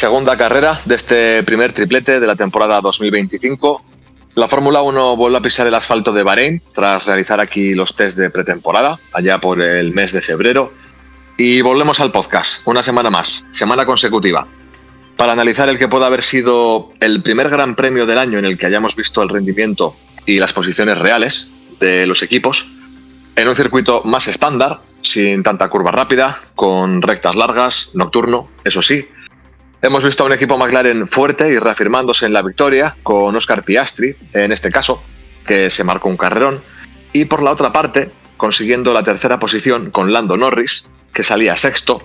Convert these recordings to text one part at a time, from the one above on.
Segunda carrera de este primer triplete de la temporada 2025. La Fórmula 1 vuelve a pisar el asfalto de Bahrein tras realizar aquí los test de pretemporada, allá por el mes de febrero. Y volvemos al podcast, una semana más, semana consecutiva, para analizar el que pueda haber sido el primer gran premio del año en el que hayamos visto el rendimiento y las posiciones reales de los equipos, en un circuito más estándar, sin tanta curva rápida, con rectas largas, nocturno, eso sí. Hemos visto a un equipo McLaren fuerte y reafirmándose en la victoria, con Oscar Piastri, en este caso, que se marcó un carrerón, y por la otra parte, consiguiendo la tercera posición con Lando Norris, que salía sexto,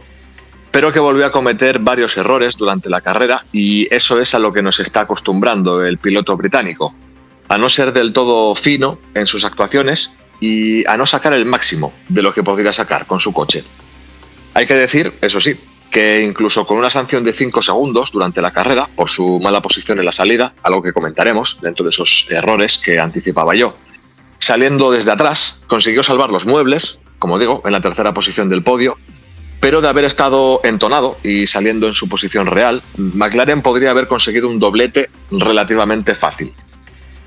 pero que volvió a cometer varios errores durante la carrera, y eso es a lo que nos está acostumbrando el piloto británico, a no ser del todo fino en sus actuaciones y a no sacar el máximo de lo que podría sacar con su coche. Hay que decir, eso sí, que incluso con una sanción de 5 segundos durante la carrera por su mala posición en la salida, algo que comentaremos dentro de esos errores que anticipaba yo, saliendo desde atrás, consiguió salvar los muebles, como digo, en la tercera posición del podio, pero de haber estado entonado y saliendo en su posición real, McLaren podría haber conseguido un doblete relativamente fácil.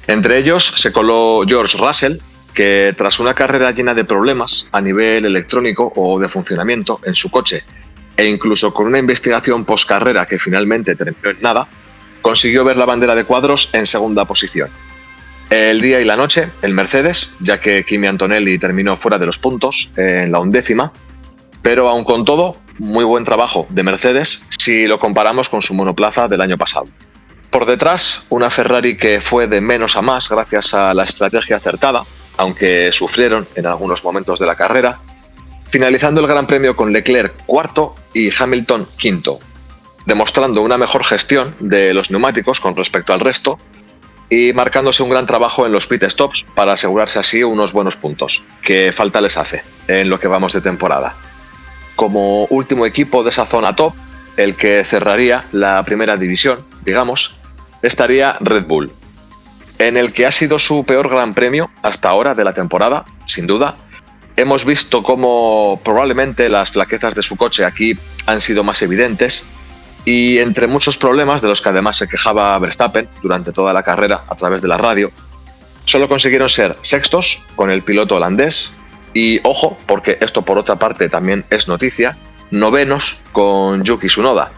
Entre ellos se coló George Russell, que tras una carrera llena de problemas a nivel electrónico o de funcionamiento en su coche, e incluso con una investigación postcarrera que finalmente terminó en nada, consiguió ver la bandera de cuadros en segunda posición. El día y la noche, el Mercedes, ya que Kimi Antonelli terminó fuera de los puntos, en la 11ª, pero aun con todo, muy buen trabajo de Mercedes si lo comparamos con su monoplaza del año pasado. Por detrás, una Ferrari que fue de menos a más gracias a la estrategia acertada, aunque sufrieron en algunos momentos de la carrera, finalizando el Gran Premio con Leclerc cuarto y Hamilton quinto, demostrando una mejor gestión de los neumáticos con respecto al resto y marcándose un gran trabajo en los pit stops para asegurarse así unos buenos puntos, que falta les hace en lo que vamos de temporada. Como último equipo de esa zona top, el que cerraría la primera división, digamos, estaría Red Bull, en el que ha sido su peor Gran Premio hasta ahora de la temporada, sin duda. Hemos visto cómo probablemente las flaquezas de su coche aquí han sido más evidentes y entre muchos problemas de los que además se quejaba Verstappen durante toda la carrera a través de la radio, solo consiguieron ser sextos con el piloto holandés y, ojo, porque esto por otra parte también es noticia, novenos con Yuki Tsunoda.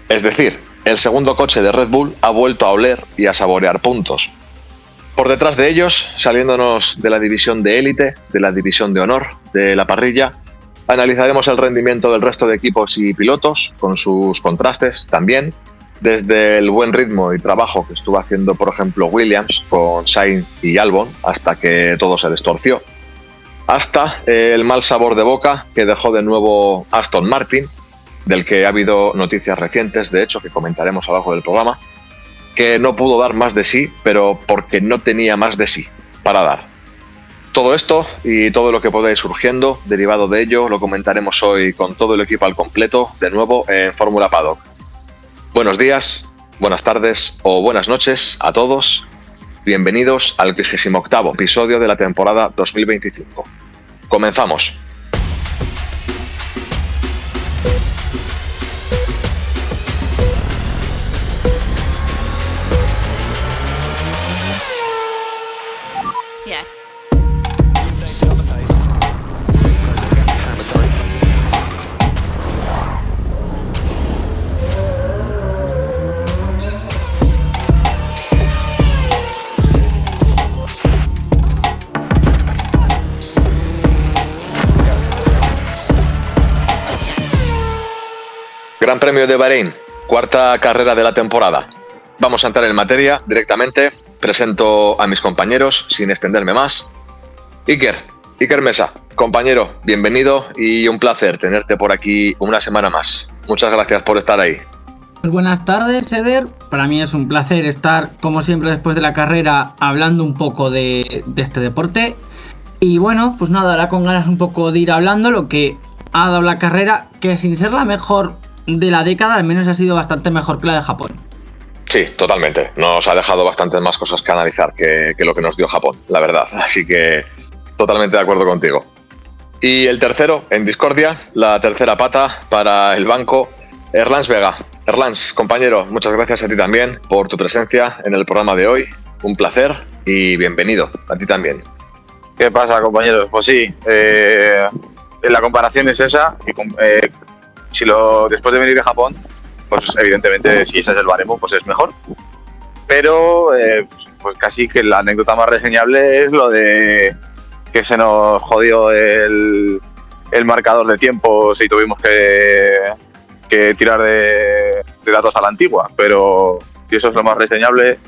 Es decir, el segundo coche de Red Bull ha vuelto a oler y a saborear puntos. Por detrás de ellos, saliéndonos de la división de élite, de la división de honor, de la parrilla, analizaremos el rendimiento del resto de equipos y pilotos, con sus contrastes también, desde el buen ritmo y trabajo que estuvo haciendo, por ejemplo, Williams con Sainz y Albon, hasta que todo se distorció, hasta el mal sabor de boca que dejó de nuevo Aston Martin, del que ha habido noticias recientes, de hecho, que comentaremos a lo largo del programa, que no pudo dar más de sí, pero porque no tenía más de sí para dar. Todo esto y todo lo que pueda ir surgiendo derivado de ello lo comentaremos hoy con todo el equipo al completo, de nuevo en Fórmula Paddock. Buenos días, buenas tardes o buenas noches a todos. Bienvenidos al 28º episodio de la temporada 2025. Comenzamos. Gran Premio de Bahrein, cuarta carrera de la temporada. Vamos a entrar en materia directamente. Presento a mis compañeros sin extenderme más. Iker Mesa, compañero, bienvenido y un placer tenerte por aquí una semana más. Muchas gracias por estar ahí. Pues buenas tardes, Eder. Para mí es un placer estar, como siempre, después de la carrera hablando un poco de este deporte. Y bueno, pues nada, ahora con ganas un poco de ir hablando lo que ha dado la carrera, que sin ser la mejor de la década, al menos ha sido bastante mejor que la de Japón. Sí, totalmente. Nos ha dejado bastantes más cosas que analizar que lo que nos dio Japón, la verdad. Así que totalmente de acuerdo contigo. Y el tercero, en discordia, la tercera pata para el banco, Erlans Vega. Erlans, compañero, muchas gracias a ti también por tu presencia en el programa de hoy. Un placer y bienvenido. A ti también. ¿Qué pasa, compañeros? Pues sí, la comparación es esa. Después de venir de Japón, pues evidentemente si ese es el baremo, pues es mejor. Pero pues casi que la anécdota más reseñable es lo de que se nos jodió el marcador de tiempos y tuvimos que tirar de datos a la antigua. Pero si eso es lo más reseñable,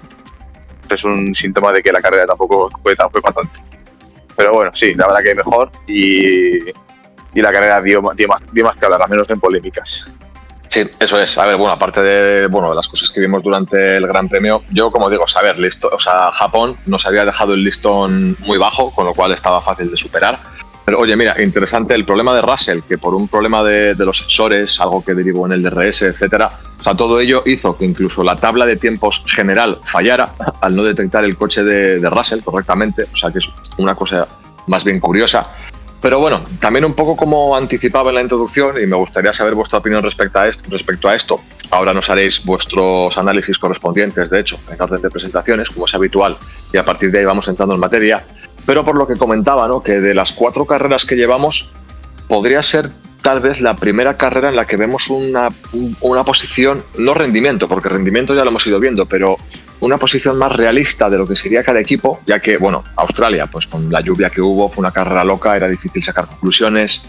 es un síntoma de que la carrera tampoco fue bastante. Pero bueno, sí, la verdad que mejor y la carrera dio más que hablar, al menos en polémicas. Sí, eso es. A ver, bueno, aparte de las cosas que vimos durante el Gran Premio, yo, como digo, Japón nos había dejado el listón muy bajo, con lo cual estaba fácil de superar. Pero oye, mira, interesante el problema de Russell, que por un problema de los sensores, algo que derivó en el DRS, etcétera, o sea, todo ello hizo que incluso la tabla de tiempos general fallara al no detectar el coche de Russell correctamente, o sea, que es una cosa más bien curiosa. Pero bueno, también un poco como anticipaba en la introducción, y me gustaría saber vuestra opinión respecto a esto. Ahora nos haréis vuestros análisis correspondientes, de hecho, en orden de presentaciones, como es habitual, y a partir de ahí vamos entrando en materia. Pero por lo que comentaba, ¿no?, que de las 4 carreras que llevamos, podría ser tal vez la primera carrera en la que vemos una posición, no rendimiento, porque rendimiento ya lo hemos ido viendo, pero una posición más realista de lo que sería cada equipo, ya que, bueno, Australia, pues con la lluvia que hubo, fue una carrera loca, era difícil sacar conclusiones.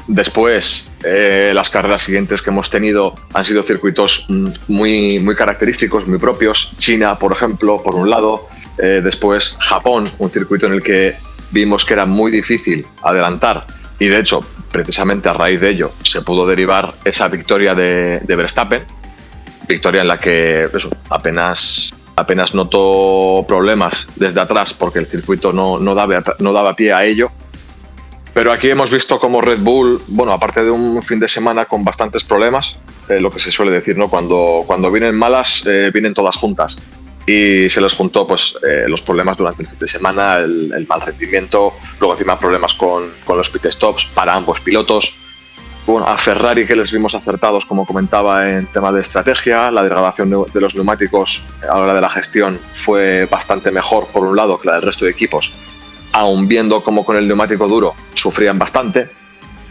Después, las carreras siguientes que hemos tenido han sido circuitos muy, muy característicos, muy propios. China, por ejemplo, por un lado. Después, Japón, un circuito en el que vimos que era muy difícil adelantar. Y de hecho, precisamente a raíz de ello, se pudo derivar esa victoria de Verstappen. Victoria en la que apenas notó problemas desde atrás porque el circuito no daba pie a ello. Pero aquí hemos visto como Red Bull, bueno, aparte de un fin de semana con bastantes problemas, lo que se suele decir, ¿no? Cuando vienen malas, vienen todas juntas. Y se les juntó pues los problemas durante el fin de semana, el mal rendimiento, luego encima problemas con los pit stops para ambos pilotos. Bueno, a Ferrari, que les vimos acertados, como comentaba, en tema de estrategia. La degradación de los neumáticos a la hora de la gestión fue bastante mejor, por un lado, que la del resto de equipos, aun viendo como con el neumático duro sufrían bastante.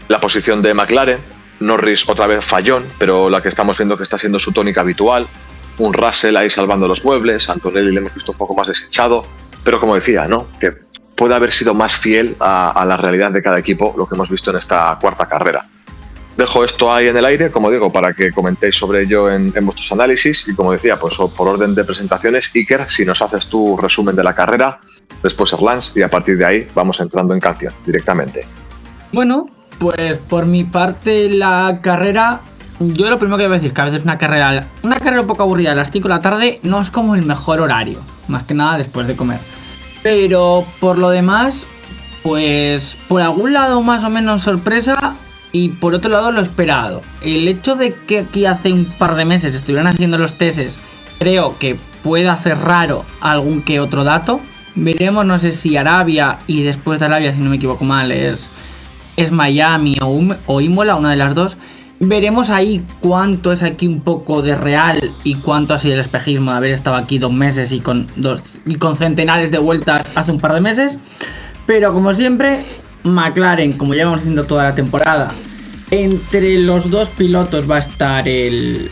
La posición de McLaren, Norris otra vez fallón, pero la que estamos viendo que está siendo su tónica habitual. Un Russell ahí salvando los muebles, Antonelli le hemos visto un poco más deshinchado, pero como decía, ¿no?, que puede haber sido más fiel a la realidad de cada equipo lo que hemos visto en esta 4ª carrera. Dejo esto ahí en el aire, como digo, para que comentéis sobre ello en vuestros análisis. Y como decía, pues por orden de presentaciones, Iker, si nos haces tu resumen de la carrera, después Erlans, y a partir de ahí vamos entrando en canción directamente. Bueno, pues por mi parte la carrera, yo lo primero que voy a decir, que a veces una carrera un poco aburrida a las 5 de la tarde no es como el mejor horario, más que nada después de comer. Pero por lo demás, pues por algún lado más o menos sorpresa. Y por otro lado, lo esperado. El hecho de que aquí hace un par de meses estuvieran haciendo los tests, creo que puede hacer raro algún que otro dato. Veremos, no sé si Arabia, y después de Arabia, si no me equivoco mal, es Miami o Imola, una de las dos. Veremos ahí cuánto es aquí un poco de real y cuánto ha sido el espejismo de haber estado aquí 2 meses y con centenares de vueltas hace un par de meses. Pero como siempre, McLaren, como ya vamos haciendo toda la temporada, entre los 2 pilotos va a estar el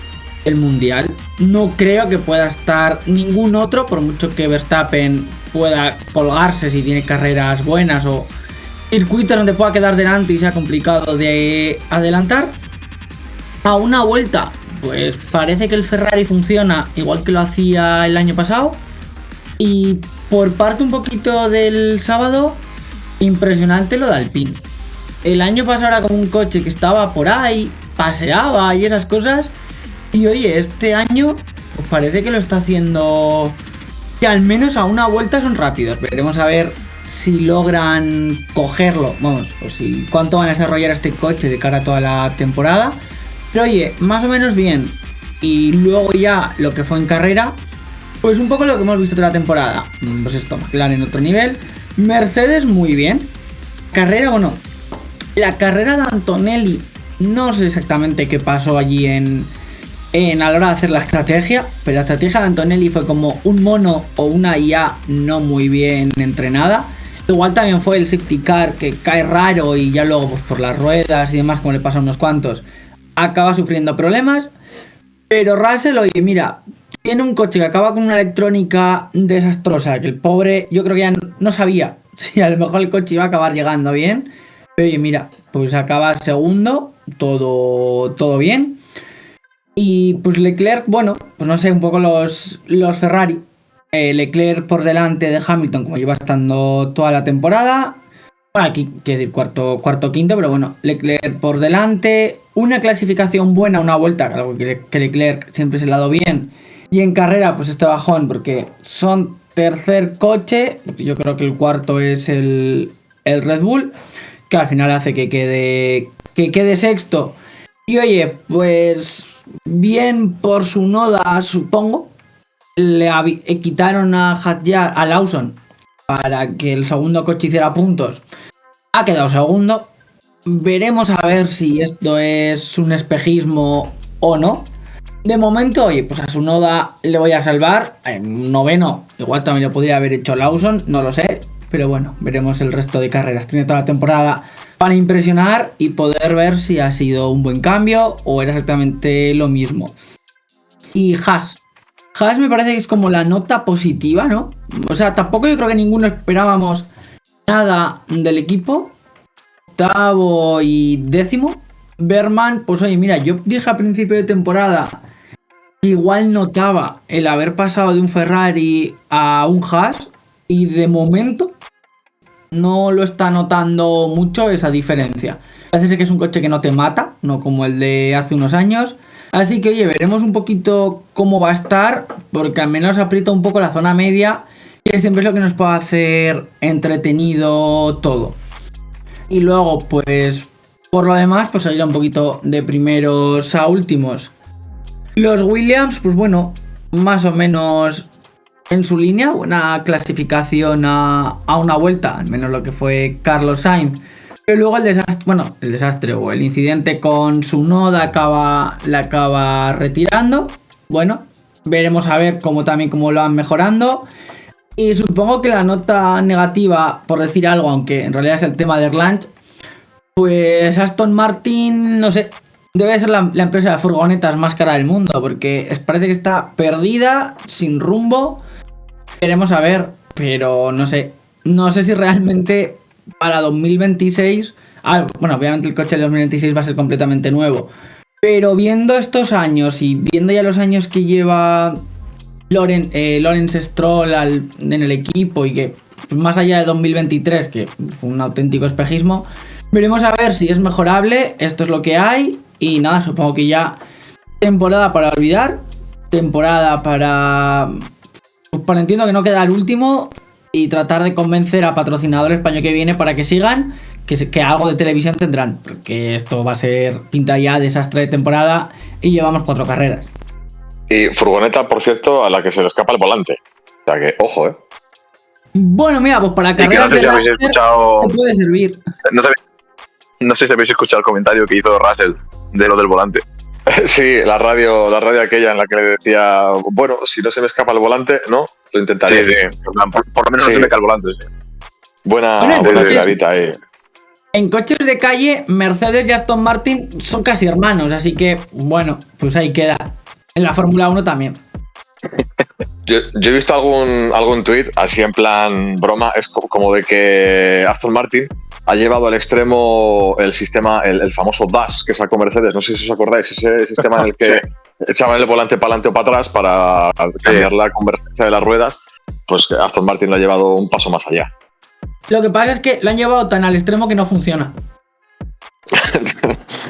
mundial. No creo que pueda estar ningún otro, por mucho que Verstappen pueda colgarse si tiene carreras buenas o circuitos donde pueda quedar delante y sea complicado de adelantar. A una vuelta, pues parece que el Ferrari funciona igual que lo hacía el año pasado. Y por parte un poquito del sábado, impresionante lo de Alpine. El año pasado era como un coche que estaba por ahí, paseaba y esas cosas. Y oye, este año pues parece que lo está haciendo, que al menos a una vuelta son rápidos. Veremos a ver si logran cogerlo, vamos, o si cuánto van a desarrollar este coche de cara a toda la temporada. Pero oye, más o menos bien. Y luego ya lo que fue en carrera, pues un poco lo que hemos visto toda la temporada. Pues esto, McLaren en otro nivel. Mercedes muy bien. La carrera de Antonelli No sé exactamente qué pasó allí a la hora de hacer la estrategia, pero la estrategia de Antonelli fue como un mono o una IA no muy bien entrenada. Igual también fue el safety car que cae raro y ya luego pues por las ruedas y demás, como le pasa a unos cuantos, acaba sufriendo problemas. Pero Russell, oye, mira, tiene un coche que acaba con una electrónica desastrosa, que el pobre yo creo que ya no sabía si a lo mejor el coche iba a acabar llegando bien. Pero oye, mira, pues acaba segundo, todo bien. Y pues Leclerc, bueno, pues no sé, un poco los Ferrari. Leclerc por delante de Hamilton, como lleva estando toda la temporada. Bueno, aquí quiero decir cuarto, quinto, pero bueno, Leclerc por delante. Una clasificación buena, una vuelta, algo que Leclerc siempre se le ha dado bien. Y en carrera, pues este bajón, porque son tercer coche. Yo creo que el cuarto es el Red Bull, que al final hace que quede sexto. Y oye, pues bien por su Noda, supongo. Le quitaron a Hadjar, a Lawson, para que el segundo coche hiciera puntos. Ha quedado segundo. Veremos a ver si esto es un espejismo o no. De momento, oye, pues a su Noda le voy a salvar. En noveno, igual también lo podría haber hecho Lawson, no lo sé. Pero bueno, veremos el resto de carreras. Tiene toda la temporada para impresionar y poder ver si ha sido un buen cambio o era exactamente lo mismo. Y Haas me parece que es como la nota positiva, ¿no? O sea, tampoco yo creo que ninguno esperábamos nada del equipo. Octavo y décimo. Berman, pues oye, mira, yo dije a principio de temporada que igual notaba el haber pasado de un Ferrari a un Haas y de momento no lo está notando mucho esa diferencia. Parece ser que es un coche que no te mata, no como el de hace unos años. Así que oye, veremos un poquito cómo va a estar, porque al menos aprieta un poco la zona media, que siempre es lo que nos puede hacer entretenido todo. Y luego, pues, por lo demás, pues salir un poquito de primeros a últimos. Los Williams, pues bueno, más o menos en su línea, buena clasificación a una vuelta, al menos lo que fue Carlos Sainz. Pero luego el desastre o el incidente con Tsunoda la acaba retirando. Bueno, veremos a ver cómo lo van mejorando. Y supongo que la nota negativa, por decir algo, aunque en realidad es el tema de Erlange, pues Aston Martin, no sé, debe ser la empresa de furgonetas más cara del mundo, porque parece que está perdida, sin rumbo. Veremos a ver, pero no sé si realmente para 2026, bueno, obviamente el coche de 2026 va a ser completamente nuevo, pero viendo estos años y viendo ya los años que lleva Lawrence Stroll en el equipo y que más allá de 2023, que fue un auténtico espejismo, veremos a ver si es mejorable. Esto es lo que hay y nada, supongo que ya temporada para olvidar, temporada para entiendo que no queda el último y tratar de convencer a patrocinadores para el año que viene para que sigan, que algo de televisión tendrán, porque esto va a ser pinta ya desastre de temporada y llevamos 4 carreras. Y furgoneta, por cierto, a la que se le escapa el volante. O sea que, ojo, Bueno, mira, pues para carreras de Racer te puede servir. No sé si habéis escuchado el comentario que hizo Russell de lo del volante. Sí, la radio aquella en la que le decía, bueno, si no se me escapa el volante, no, lo intentaré. Sí. Por lo menos no se me cae el volante. Sí. Buena tiradita ahí. En coches de calle, Mercedes y Aston Martin son casi hermanos, así que, bueno, pues ahí queda. En la Fórmula 1 también. Yo he visto algún tuit, así en plan broma, es como de que Aston Martin ha llevado al extremo el sistema, el famoso DAS que sacó Mercedes. No sé si os acordáis, ese sistema en el que echaban el volante para adelante o para atrás para cambiar la convergencia de las ruedas. Pues Aston Martin lo ha llevado un paso más allá. Lo que pasa es que lo han llevado tan al extremo que no funciona.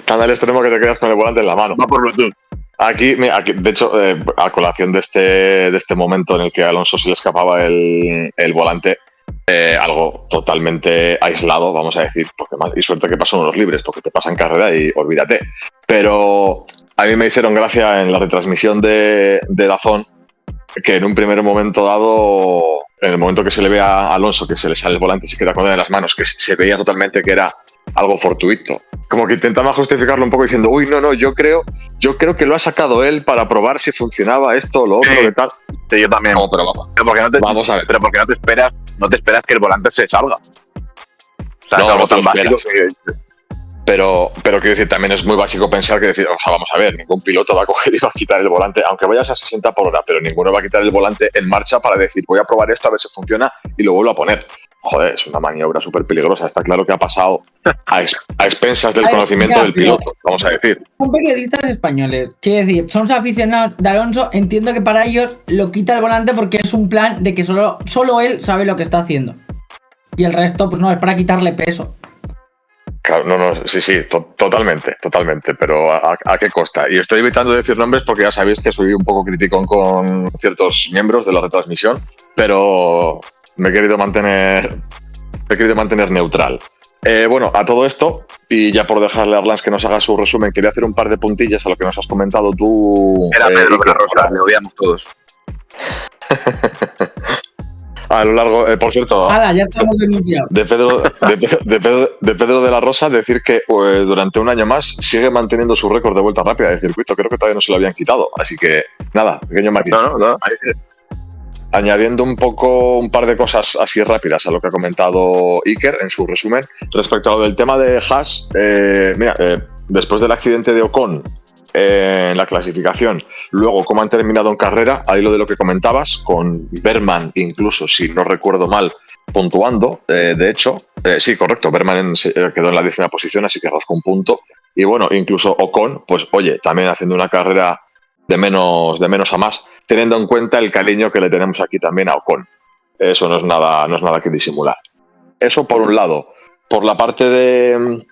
Tan al extremo que te quedas con el volante en la mano. Va por Bluetooth. Aquí, de hecho, a colación de este momento en el que a Alonso se le escapaba el volante, algo totalmente aislado, vamos a decir, porque y suerte que pasan unos libres, porque te pasan carrera y olvídate. Pero a mí me hicieron gracia en la retransmisión de DAZN que en un primer momento dado, en el momento que se le ve a Alonso que se le sale el volante y se queda con él en las manos, que se veía totalmente que era algo fortuito. Como que intentaba justificarlo un poco diciendo, uy, no, yo creo que lo ha sacado él para probar si funcionaba esto o lo otro, Sí. qué tal. Sí, yo también. No, pero vamos. Pero Vamos a ver. Pero porque no te esperas que el volante se salga. O sea, No, es algo no te tan lo básico esperas. que... Pero quiero decir, también es muy básico pensar que decir, o sea, vamos a ver, ningún piloto va a coger y va a quitar el volante, aunque vayas a 60 por hora, pero ninguno va a quitar el volante en marcha para decir, voy a probar esto a ver si funciona y lo vuelvo a poner. Joder, es una maniobra súper peligrosa. Está claro que ha pasado a expensas del conocimiento del piloto, vamos a decir. Son periodistas españoles, quiero decir, son aficionados de Alonso, entiendo que para ellos lo quita el volante porque es un plan de que solo él sabe lo que está haciendo. Y el resto, pues no, es para quitarle peso. Claro, no, sí, totalmente, pero ¿a qué costa? Y estoy evitando decir nombres porque ya sabéis que soy un poco criticón con ciertos miembros de la retransmisión, pero me he querido mantener neutral. Bueno, a todo esto, y ya por dejarle a Arlans que nos haga su resumen, quería hacer un par de puntillas a lo que nos has comentado tú. Era Pedro de la Rosa, le odiamos todos. A lo largo, por cierto, Ya estamos denunciados. de Pedro de la Rosa, decir que durante un año más sigue manteniendo su récord de vuelta rápida de circuito. Creo que todavía no se lo habían quitado. Así que, nada, pequeño matiz. No. Añadiendo un par de cosas así rápidas a lo que ha comentado Iker en su resumen. Respecto a lo del tema de Haas, después del accidente de Ocon, en la clasificación, luego cómo han terminado en carrera, ahí lo de lo que comentabas, con Berman, incluso si no recuerdo mal, puntuando, de hecho, sí, correcto, Berman quedó en la 10ª posición, así que rascó un punto, y bueno, incluso Ocon, pues oye, también haciendo una carrera de menos a más, teniendo en cuenta el cariño que le tenemos aquí también a Ocon. Eso no es nada que disimular. Eso por un lado. Por la parte de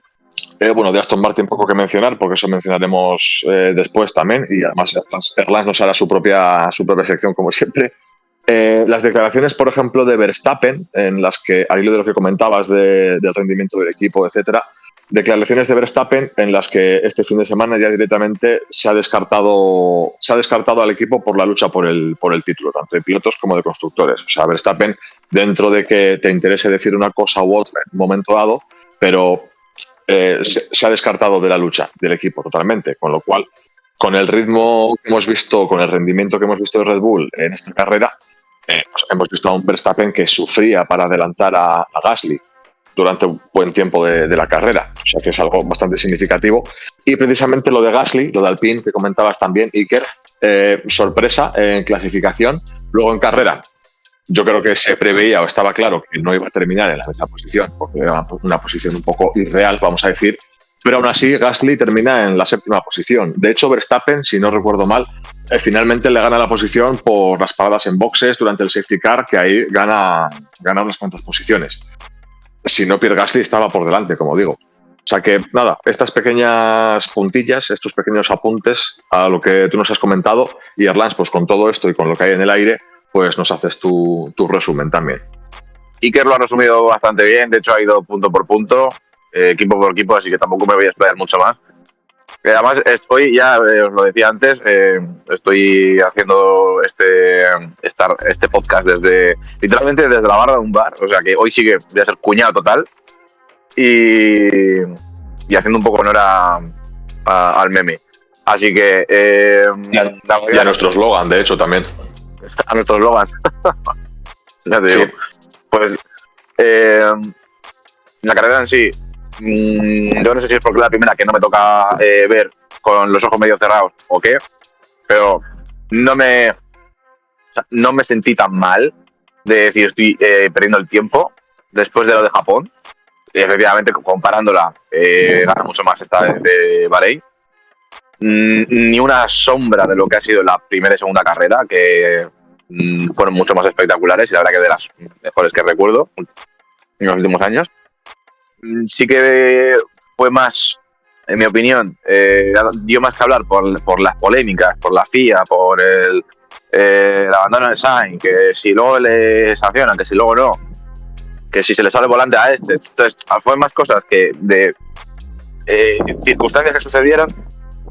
Aston Martin poco que mencionar, porque eso mencionaremos después también, y además Erlans nos hará su propia sección como siempre. Las declaraciones, por ejemplo, de Verstappen, en las que, al hilo de lo que comentabas del rendimiento del equipo, etcétera, declaraciones de Verstappen en las que este fin de semana ya directamente se ha descartado al equipo por la lucha por el título, tanto de pilotos como de constructores. O sea, Verstappen, dentro de que te interese decir una cosa u otra en un momento dado, pero se ha descartado de la lucha del equipo totalmente, con lo cual, con el ritmo que hemos visto, con el rendimiento que hemos visto de Red Bull en esta carrera, pues hemos visto a un Verstappen que sufría para adelantar a Gasly durante un buen tiempo de la carrera, o sea que es algo bastante significativo. Y precisamente lo de Gasly, lo de Alpine que comentabas también, Iker, sorpresa en clasificación, luego en carrera. Yo creo que se preveía o estaba claro que no iba a terminar en la misma posición, porque era una posición un poco irreal, vamos a decir, pero aún así Gasly termina en la 7ª posición. De hecho, Verstappen, si no recuerdo mal, finalmente le gana la posición por las paradas en boxes durante el safety car, que ahí gana unas cuantas posiciones. Si no, Pierre Gasly estaba por delante, como digo. O sea que, nada, estas pequeñas puntillas, estos pequeños apuntes a lo que tú nos has comentado, y Erlans, pues con todo esto y con lo que hay en el aire, pues nos haces tu resumen también. Iker lo ha resumido bastante bien, de hecho ha ido punto por punto, equipo por equipo, así que tampoco me voy a explayar mucho más. Además, estoy, ya os lo decía antes, estoy haciendo este podcast literalmente desde la barra de un bar, o sea que hoy sí que voy a ser cuñado total y haciendo un poco honor al meme. Así que... y a nuestro eslogan, de hecho, también. A nuestro eslogan. Ya te digo. Sí. Pues la carrera en sí, yo no sé si es porque es la primera que no me toca ver con los ojos medio cerrados o qué, pero no me sentí tan mal de decir estoy perdiendo el tiempo después de lo de Japón. Y efectivamente, comparándola, gana mucho más esta de Bahrein. Ni una sombra de lo que ha sido la primera y segunda carrera, que fueron mucho más espectaculares y la verdad que de las mejores que recuerdo en los últimos años. Sí que fue más, en mi opinión, dio más que hablar por las polémicas, por la FIA, por el abandono de Sainz, que si luego le sancionan, que si luego no, que si se le sale el volante a este. Entonces, fue más cosas que de circunstancias que sucedieron,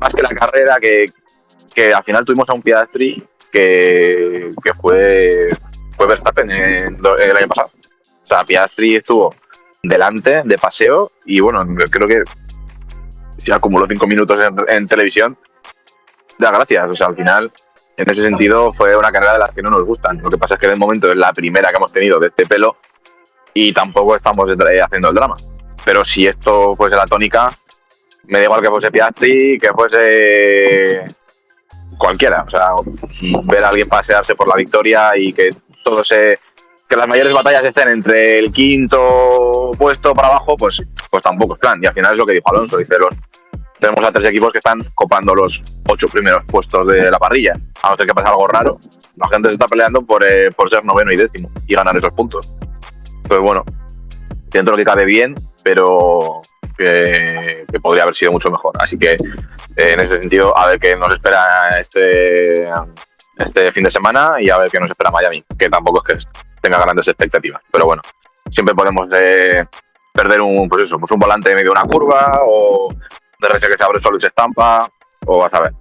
más que la carrera, que al final tuvimos a un Piastri que fue Verstappen el año pasado. O sea, Piastri estuvo delante de paseo y bueno, creo que si acumuló 5 minutos en televisión, da gracias. O sea, al final, en ese sentido, fue una carrera de las que no nos gustan. Lo que pasa es que de momento es la primera que hemos tenido de este pelo y tampoco estamos haciendo el drama. Pero si esto fuese la tónica, me da igual que fuese Piastri, que fuese cualquiera. O sea, ver a alguien pasearse por la victoria y que que las mayores batallas estén entre el quinto puesto para abajo, pues tampoco es plan. Y al final es lo que dijo Alonso, dice, tenemos a 3 equipos que están copando los 8 primeros puestos de la parrilla. A no ser que pase algo raro, la gente se está peleando por ser noveno y décimo y ganar esos puntos. Entonces, bueno, dentro de lo que cabe bien, pero que podría haber sido mucho mejor. Así que, en ese sentido, a ver qué nos espera este fin de semana y a ver qué nos espera Miami, que tampoco es que tenga grandes expectativas. Pero bueno, siempre podemos perder un volante en medio de una curva o de repente que se abre solo y se estampa, o vas a ver.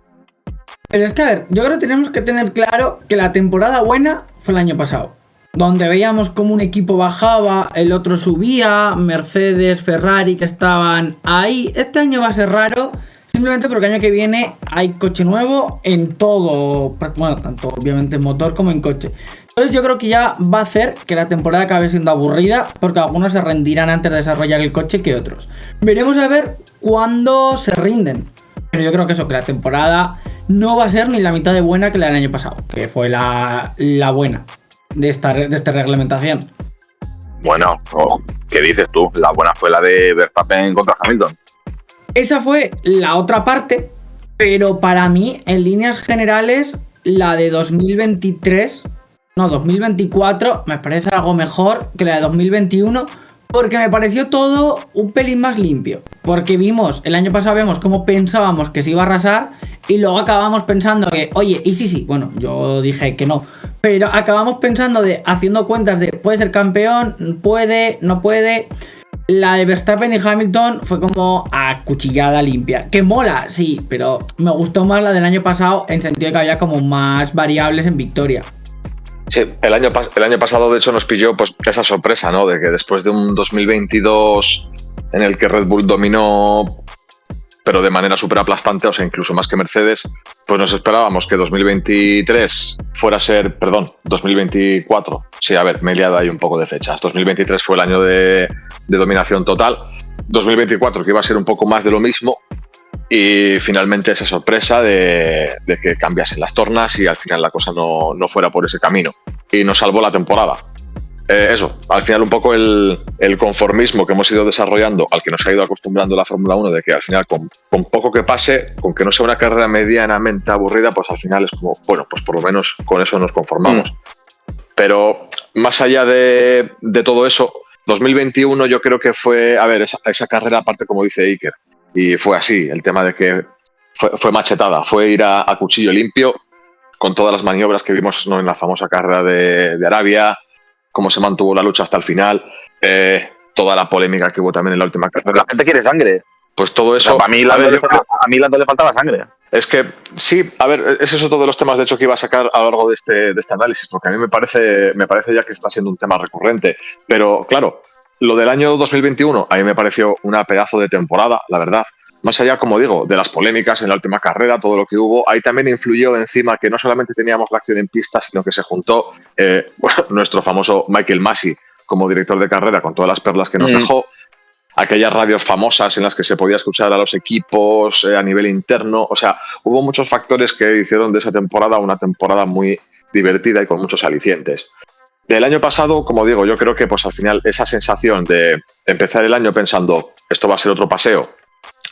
Pero es que, a ver, yo creo que tenemos que tener claro que la temporada buena fue el año pasado, donde veíamos como un equipo bajaba, el otro subía, Mercedes, Ferrari que estaban ahí. Este año va a ser raro, simplemente porque el año que viene hay coche nuevo en todo, bueno, tanto obviamente en motor como en coche. Entonces yo creo que ya va a hacer que la temporada acabe siendo aburrida, porque algunos se rendirán antes de desarrollar el coche que otros. Veremos a ver cuándo se rinden. Pero yo creo que la temporada no va a ser ni la mitad de buena que la del año pasado, que fue la buena de esta reglamentación. Bueno, ¿qué dices tú? La buena fue la de Verstappen contra Hamilton. Esa fue la otra parte, pero para mí, en líneas generales, la de 2024 me parece algo mejor que la de 2021, porque me pareció todo un pelín más limpio. Porque el año pasado vemos cómo pensábamos que se iba a arrasar y luego acabamos pensando que, oye, y sí, bueno, yo dije que no, pero acabamos pensando haciendo cuentas de puede ser campeón, puede, no puede. La de Verstappen y Hamilton fue como acuchillada limpia. Que mola, sí, pero me gustó más la del año pasado en sentido de que había como más variables en victoria. Sí, el año pasado de hecho nos pilló pues esa sorpresa, ¿no? De que después de un 2022 en el que Red Bull dominó, pero de manera súper aplastante, o sea, incluso más que Mercedes, pues nos esperábamos que 2024. Sí, a ver, me he liado ahí un poco de fechas. 2023 fue el año de dominación total. 2024 que iba a ser un poco más de lo mismo. Y finalmente esa sorpresa de que cambiasen las tornas y al final la cosa no fuera por ese camino. Y nos salvó la temporada. Al final un poco el conformismo que hemos ido desarrollando, al que nos ha ido acostumbrando la Fórmula 1, de que al final con poco que pase, con que no sea una carrera medianamente aburrida, pues al final es como, bueno, pues por lo menos con eso nos conformamos. Pero más allá de todo eso, 2021 yo creo que fue, a ver, esa carrera aparte, como dice Iker, y fue así, el tema de que fue machetada, fue ir a cuchillo limpio, con todas las maniobras que vimos, ¿no?, en la famosa carrera de Arabia, cómo se mantuvo la lucha hasta el final, toda la polémica que hubo también en la última carrera. La gente quiere sangre. Pues todo eso... O sea, a mí Lando le faltaba sangre. Es que sí, a ver, ese es otro de los temas de hecho que iba a sacar a lo largo de este análisis, porque a mí me parece ya que está siendo un tema recurrente, pero claro, lo del año 2021 a mí me pareció una pedazo de temporada, la verdad. Más allá, como digo, de las polémicas en la última carrera, todo lo que hubo, ahí también influyó encima que no solamente teníamos la acción en pista, sino que se juntó nuestro famoso Michael Masi como director de carrera con todas las perlas que nos dejó, aquellas radios famosas en las que se podía escuchar a los equipos a nivel interno. O sea, hubo muchos factores que hicieron de esa temporada una temporada muy divertida y con muchos alicientes. Del año pasado, como digo, yo creo que pues al final esa sensación de empezar el año pensando esto va a ser otro paseo,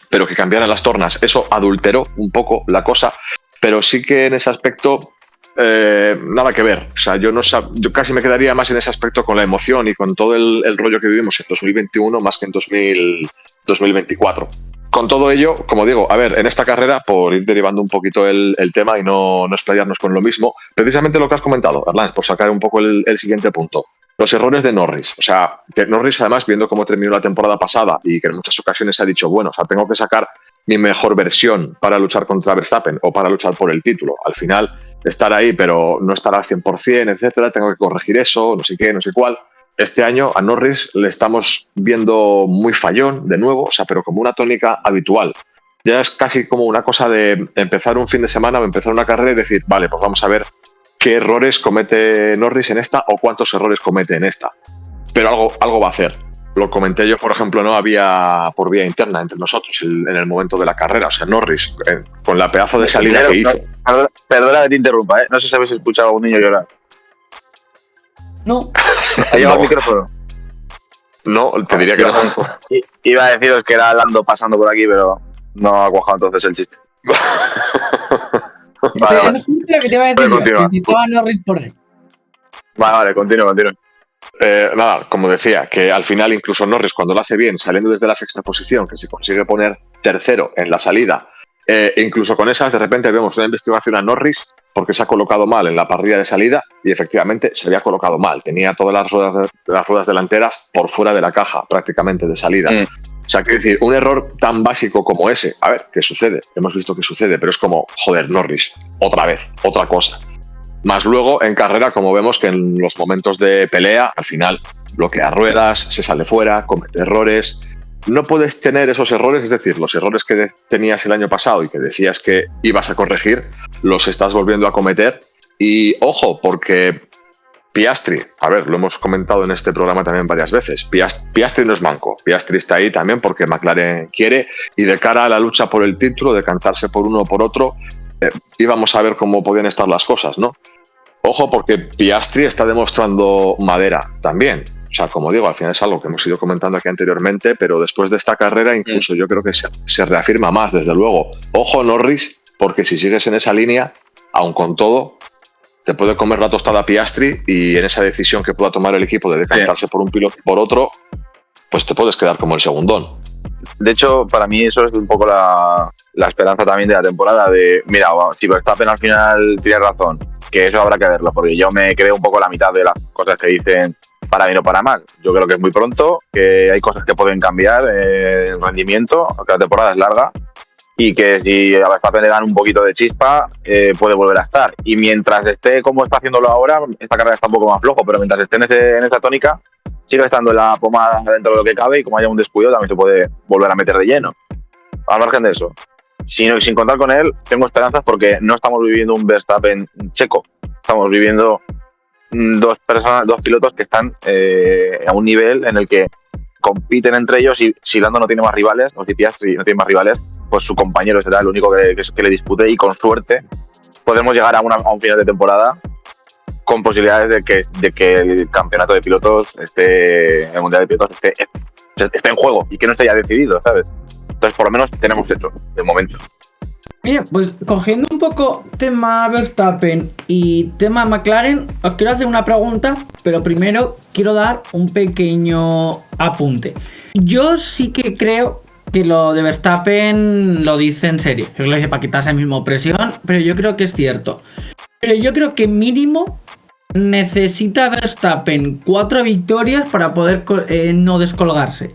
pero que cambiaran las tornas, eso adulteró un poco la cosa, pero sí que en ese aspecto nada que ver. O sea, yo casi me quedaría más en ese aspecto con la emoción y con todo el rollo que vivimos en 2021 más que en 2024. Con todo ello, como digo, a ver, en esta carrera, por ir derivando un poquito el tema y no explayarnos con lo mismo, precisamente lo que has comentado, Erlans, por sacar un poco el siguiente punto. Los errores de Norris. O sea, que Norris, además, viendo cómo terminó la temporada pasada y que en muchas ocasiones ha dicho, bueno, o sea, tengo que sacar mi mejor versión para luchar contra Verstappen o para luchar por el título. Al final, estar ahí, pero no estar al 100%, etcétera, tengo que corregir eso, no sé qué, no sé cuál. este año a Norris le estamos viendo muy fallón de nuevo, o sea, pero como una tónica habitual. Ya es casi como una cosa de empezar un fin de semana o empezar una carrera y decir, vale, pues vamos a ver qué errores comete Norris en esta o cuántos errores comete en esta. Pero algo va a hacer. Lo comenté yo, por ejemplo, no había por vía interna entre nosotros en el momento de la carrera. O sea, Norris, con la pedazo de salida que hizo. Perdona que te interrumpa, ¿eh? No sé si habéis escuchado a un niño llorar. No. ¿Ha llegado el micrófono? No, te diría que no. Iba a deciros que era Lando pasando por aquí, pero no ha cuajado entonces el chiste. Vale. No sé lo que te iba a decir, que si estaba Norris por ahí. Vale, continúa. Nada, como decía, que al final incluso Norris cuando lo hace bien, saliendo desde la sexta posición, que se consigue poner tercero en la salida, incluso con esas de repente vemos una investigación a Norris porque se ha colocado mal en la parrilla de salida y efectivamente se había colocado mal, tenía todas las ruedas delanteras por fuera de la caja prácticamente de salida. O sea, quiero decir, un error tan básico como ese, a ver, ¿qué sucede? Hemos visto que sucede, pero es como, joder, Norris, otra vez, otra cosa. Más luego, en carrera, como vemos que en los momentos de pelea, al final bloquea ruedas, se sale fuera, comete errores. No puedes tener esos errores, es decir, los errores que tenías el año pasado y que decías que ibas a corregir, los estás volviendo a cometer. Y ojo, porque Piastri, a ver, lo hemos comentado en este programa también varias veces, Piastri no es manco, Piastri está ahí también porque McLaren quiere y de cara a la lucha por el título, de cantarse por uno o por otro, íbamos a ver cómo podían estar las cosas, ¿no? Ojo, porque Piastri está demostrando madera también. O sea, como digo, al final es algo que hemos ido comentando aquí anteriormente, pero después de esta carrera incluso yo creo que se reafirma más, desde luego. Ojo, Norris, porque si sigues en esa línea, aun con todo, te puede comer la tostada Piastri y en esa decisión que pueda tomar el equipo de decantarse por un piloto por otro, pues te puedes quedar como el segundón. De hecho, para mí eso es un poco la esperanza también de la temporada de, mira, si Verstappen al final tiene razón, que eso habrá que verlo, porque yo me creo un poco la mitad de las cosas que dicen para bien o para mal. Yo creo que es muy pronto, que hay cosas que pueden cambiar el rendimiento, que la temporada es larga, y que si a Verstappen le dan un poquito de chispa, puede volver a estar. Y mientras esté como está haciéndolo ahora, esta carrera está un poco más flojo, pero mientras esté en esa tónica, sigue estando en la pomada dentro de lo que cabe y como haya un descuido también se puede volver a meter de lleno. Al margen de eso, sin contar con él, tengo esperanzas porque no estamos viviendo un Verstappen checo. Estamos viviendo dos pilotos que están a un nivel en el que compiten entre ellos y si Lando no tiene más rivales, o si Piastri no tiene más rivales, pues su compañero será el único que le dispute y con suerte podemos llegar a un final de temporada con posibilidades de que el campeonato de pilotos el mundial de pilotos esté en juego y que no esté ya decidido, ¿sabes? Entonces, por lo menos tenemos eso, de momento. Mira, pues cogiendo un poco tema Verstappen y tema McLaren, os quiero hacer una pregunta, pero primero quiero dar un pequeño apunte. Yo sí que creo que lo de Verstappen lo dice en serio. Yo creo que lo dice para quitarse mismo presión, pero yo creo que es cierto. Pero yo creo que mínimo necesita Verstappen 4 victorias para poder no descolgarse.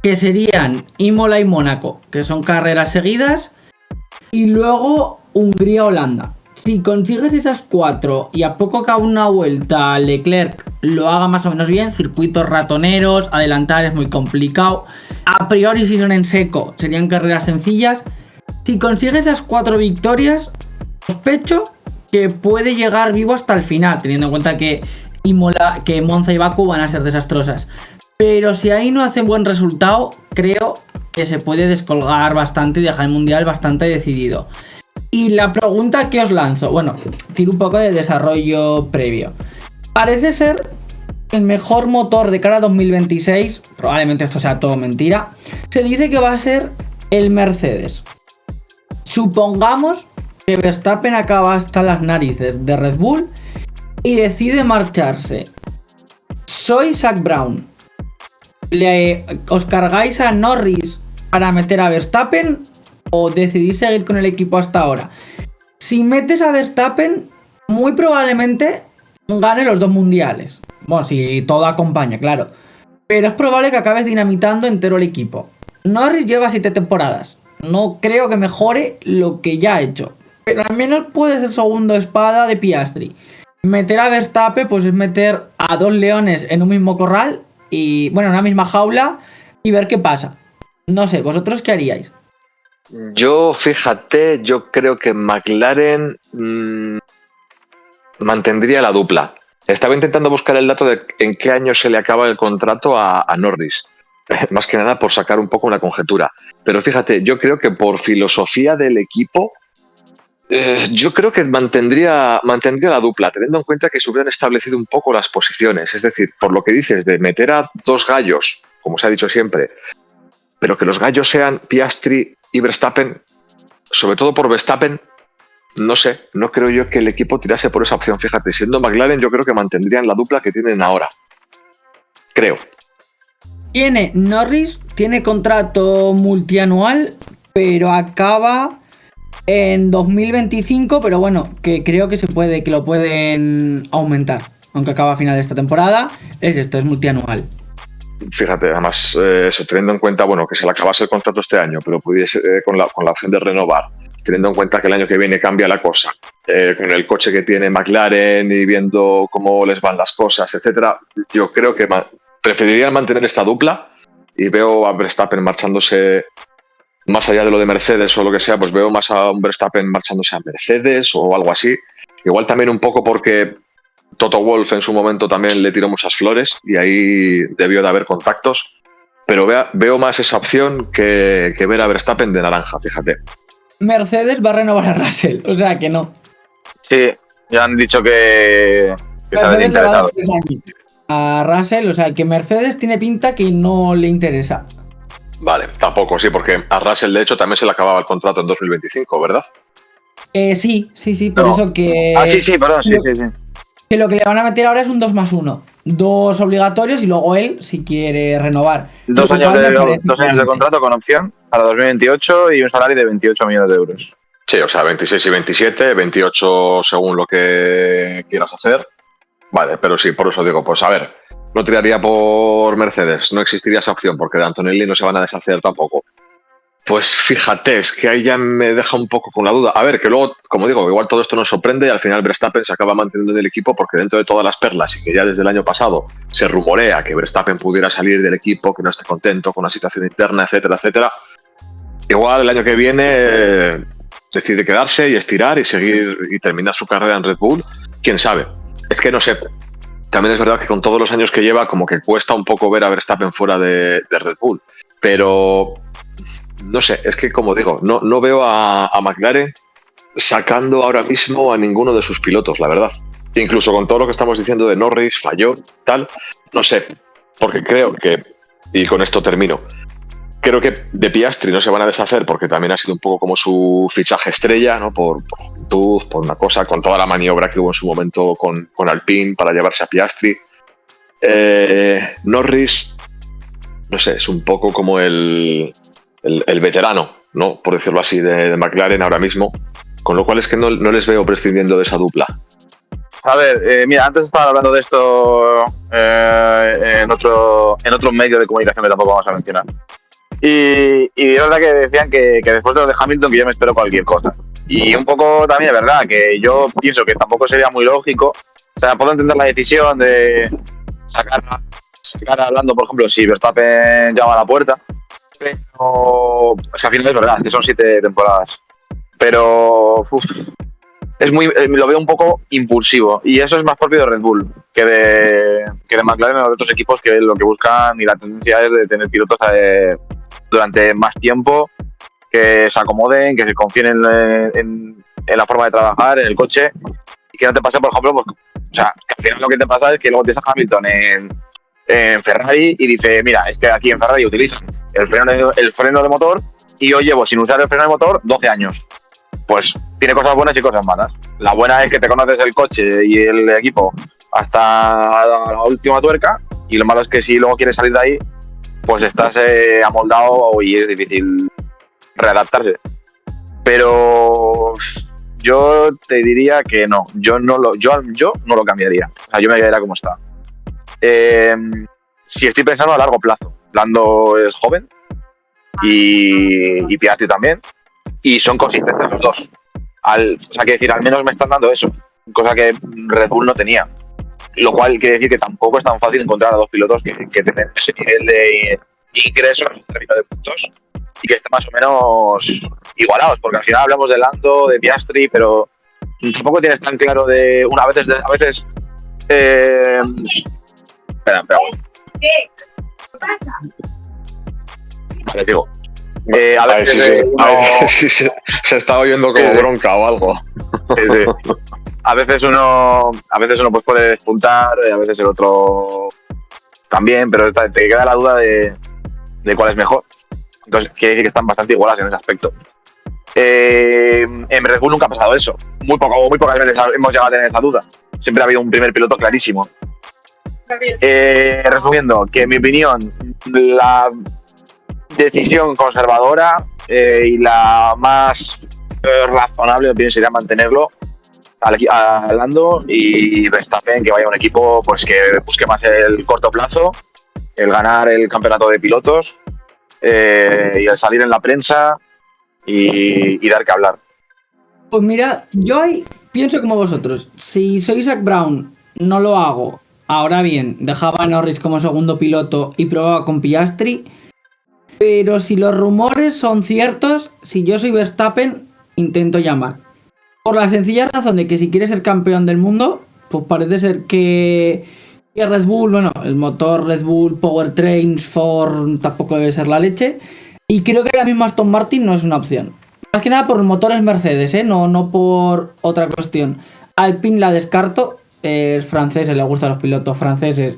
Que serían Imola y Mónaco, que son carreras seguidas, y luego Hungría-Holanda. Si consigues esas 4 y a poco que a una vuelta Leclerc lo haga más o menos bien, circuitos ratoneros, adelantar es muy complicado. A priori si son en seco serían carreras sencillas. Si consigues esas 4 victorias, sospecho que puede llegar vivo hasta el final, teniendo en cuenta que Monza y Bakú van a ser desastrosas. Pero si ahí no hacen buen resultado, creo que se puede descolgar bastante y dejar el mundial bastante decidido. Y la pregunta que os lanzo, bueno, tiro un poco de desarrollo previo. Parece ser el mejor motor de cara a 2026, probablemente esto sea todo mentira, se dice que va a ser el Mercedes. Supongamos que Verstappen acaba hasta las narices de Red Bull y decide marcharse. Soy Zak Brown. ¿Os cargáis a Norris para meter a Verstappen o decidís seguir con el equipo hasta ahora? Si metes a Verstappen, muy probablemente gane los 2 mundiales. Bueno, si todo acompaña, claro. Pero es probable que acabes dinamitando entero el equipo. Norris lleva 7 temporadas. No creo que mejore lo que ya ha hecho, pero al menos puede ser segundo espada de Piastri. meter a Verstappen pues es meter a dos leones en un mismo corral y, bueno, en una misma jaula y ver qué pasa. No sé, ¿vosotros qué haríais? Yo, fíjate, yo creo que McLaren mantendría la dupla. Estaba intentando buscar el dato de en qué año se le acaba el contrato a Norris. Más que nada por sacar un poco una conjetura. Pero fíjate, yo creo que por filosofía del equipo, yo creo que mantendría la dupla, teniendo en cuenta que se hubieran establecido un poco las posiciones. Es decir, por lo que dices de meter a dos gallos, como se ha dicho siempre, pero que los gallos sean Piastri y Verstappen, sobre todo por Verstappen, no sé, no creo yo que el equipo tirase por esa opción. Fíjate, siendo McLaren, yo creo que mantendrían la dupla que tienen ahora. Creo. Norris tiene contrato multianual, pero acaba en 2025, pero bueno, que creo que que lo pueden aumentar, aunque acaba a final de esta temporada. Es multianual. Fíjate, además, eso, teniendo en cuenta, bueno, que se le acabase el contrato este año, pero pudiese con la opción de renovar, teniendo en cuenta que el año que viene cambia la cosa, con el coche que tiene McLaren y viendo cómo les van las cosas, etcétera, yo creo que preferiría mantener esta dupla y veo a Verstappen marchándose más allá de lo de Mercedes o lo que sea, pues veo más a un Verstappen marchándose a Mercedes o algo así. Igual también un poco porque Toto Wolff en su momento también le tiró muchas flores y ahí debió de haber contactos, pero veo más esa opción que ver a Verstappen de naranja, fíjate. Mercedes va a renovar a Russell, o sea que no. Sí, ya han dicho que están Mercedes le va a dar interesados. 3 años a Russell, o sea que Mercedes tiene pinta que no le interesa. Vale, tampoco, sí, porque a Russell de hecho también se le acababa el contrato en 2025, ¿verdad? Sí, por No. eso que... Sí, perdón, sí. Que lo que le van a meter ahora es un 2+1. 2 obligatorios y luego él, si quiere renovar. 2 Lo años cual me de parece 2 años de bien. contrato con opción para 2028 y un salario de 28 millones de euros. Sí, o sea, 26 y 27, 28 según lo que quieras hacer. Vale, pero sí, por eso digo, pues a ver, no tiraría por Mercedes, no existiría esa opción, porque de Antonelli no se van a deshacer tampoco. Pues fíjate, es que ahí ya me deja un poco con la duda. A ver, que luego, como digo, igual todo esto nos sorprende y al final Verstappen se acaba manteniendo en el equipo porque dentro de todas las perlas y que ya desde el año pasado se rumorea que Verstappen pudiera salir del equipo, que no esté contento con la situación interna, etcétera, etcétera. Igual el año que viene decide quedarse y estirar y seguir y terminar su carrera en Red Bull. ¿Quién sabe? Es que no sé. También es verdad que con todos los años que lleva, como que cuesta un poco ver a Verstappen fuera de Red Bull. Pero no sé, es que como digo, no veo a McLaren sacando ahora mismo a ninguno de sus pilotos, la verdad. Incluso con todo lo que estamos diciendo de Norris, falló, tal, no sé, porque creo que, y con esto termino, creo que de Piastri no se van a deshacer porque también ha sido un poco como su fichaje estrella, ¿no? Por juventud, por una cosa, con toda la maniobra que hubo en su momento con Alpine para llevarse a Piastri. Norris, no sé, es un poco como el veterano, ¿no? Por decirlo así, de McLaren ahora mismo. Con lo cual es que no les veo prescindiendo de esa dupla. A ver, mira, antes estaban hablando de esto en otro medio de comunicación que tampoco vamos a mencionar. Y es verdad que decían que después de lo de Hamilton que yo me espero cualquier cosa. Y un poco también es verdad que yo pienso que tampoco sería muy lógico. O sea, puedo entender la decisión de sacar hablando, por ejemplo, si Verstappen llama a la puerta. Pero es que al final es verdad, que son 7 temporadas. Pero es lo veo un poco impulsivo. Y eso es más propio de Red Bull que de McLaren o de otros equipos que lo que buscan y la tendencia es de tener pilotos durante más tiempo, que se acomoden, que se confíen en la forma de trabajar, en el coche, y que no te pase, por ejemplo, pues, o sea, que al final lo que te pasa es que luego tienes a Hamilton en Ferrari y dice, mira, es que aquí en Ferrari utilizan el freno de motor y yo llevo sin usar el freno de motor 12 años. Pues tiene cosas buenas y cosas malas. La buena es que te conoces el coche y el equipo hasta la última tuerca, y lo malo es que si luego quieres salir de ahí, pues estás amoldado y es difícil readaptarse. Pero yo te diría que no, yo no lo cambiaría. O sea, yo me quedaría como está. Si estoy pensando a largo plazo, Lando es joven y Piastri también, y son consistentes los dos. O sea, que decir, al menos me están dando eso, cosa que Red Bull no tenía. Lo cual quiere decir que tampoco es tan fácil encontrar a dos pilotos que tengan ese nivel de ingresos en términos de puntos y que estén más o menos igualados, porque al final hablamos de Lando, de Piastri, pero tampoco tienes tan claro de una a veces espera. ¿Qué pasa? Vale, digo. A veces se está oyendo como bronca o algo. Sí. A veces uno pues puede despuntar, a veces el otro también, pero te queda la duda de cuál es mejor. Entonces quiere decir que están bastante igualados en ese aspecto. En Red Bull nunca ha pasado eso. Muy pocas veces hemos llegado a tener esa duda. Siempre ha habido un primer piloto clarísimo. Resumiendo, que en mi opinión la decisión conservadora y la más razonable sería mantenerlo a Lando y Verstappen, que vaya a un equipo pues que busque más el corto plazo, el ganar el campeonato de pilotos y el salir en la prensa y dar que hablar. Pues mira, yo ahí pienso como vosotros. Si soy Zak Brown, no lo hago. Ahora bien, dejaba a Norris como segundo piloto y probaba con Piastri. Pero si los rumores son ciertos, si yo soy Verstappen, intento llamar. Por la sencilla razón de que si quieres ser campeón del mundo, pues parece ser que Red Bull, bueno, el motor Red Bull, Powertrains, Ford, tampoco debe ser la leche. Y creo que ahora mismo Aston Martin no es una opción. Más que nada por motores Mercedes, no por otra cuestión. Alpine la descarto. Es francés, le gustan los pilotos franceses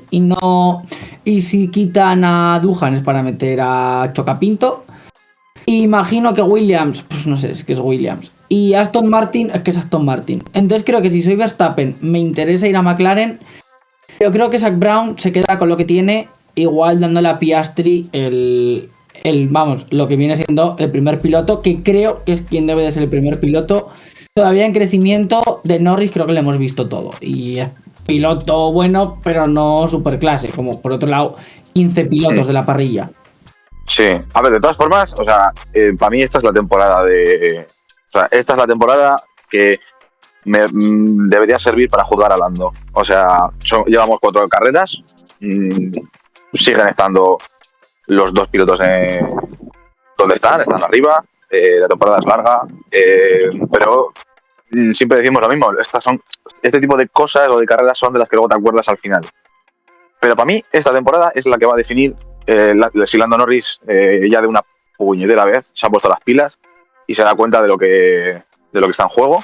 y si quitan a Duhan es para meter a Chocapinto. Imagino que Williams, pues no sé, es que es Williams, y Aston Martin es que es Aston Martin. Entonces creo que si soy Verstappen me interesa ir a McLaren. Yo creo que Zak Brown se queda con lo que tiene, igual dándole a Piastri lo que viene siendo el primer piloto, que creo que es quien debe de ser el primer piloto. Todavía en crecimiento. De Norris creo que le hemos visto todo. Y es piloto bueno, pero no superclase. Como por otro lado, 15 pilotos de la parrilla. Sí, a ver, de todas formas, o sea, para mí esta es la temporada esta es la temporada que me debería servir para juzgar a Lando. O sea, llevamos 4 carreras, siguen estando los dos pilotos donde están arriba. La temporada es larga, pero siempre decimos lo mismo. Este tipo de cosas o de carreras son de las que luego te acuerdas al final. Pero para mí esta temporada es la que va a definir si Lando Norris ya de una puñetera vez se ha puesto las pilas y se da cuenta de lo que está en juego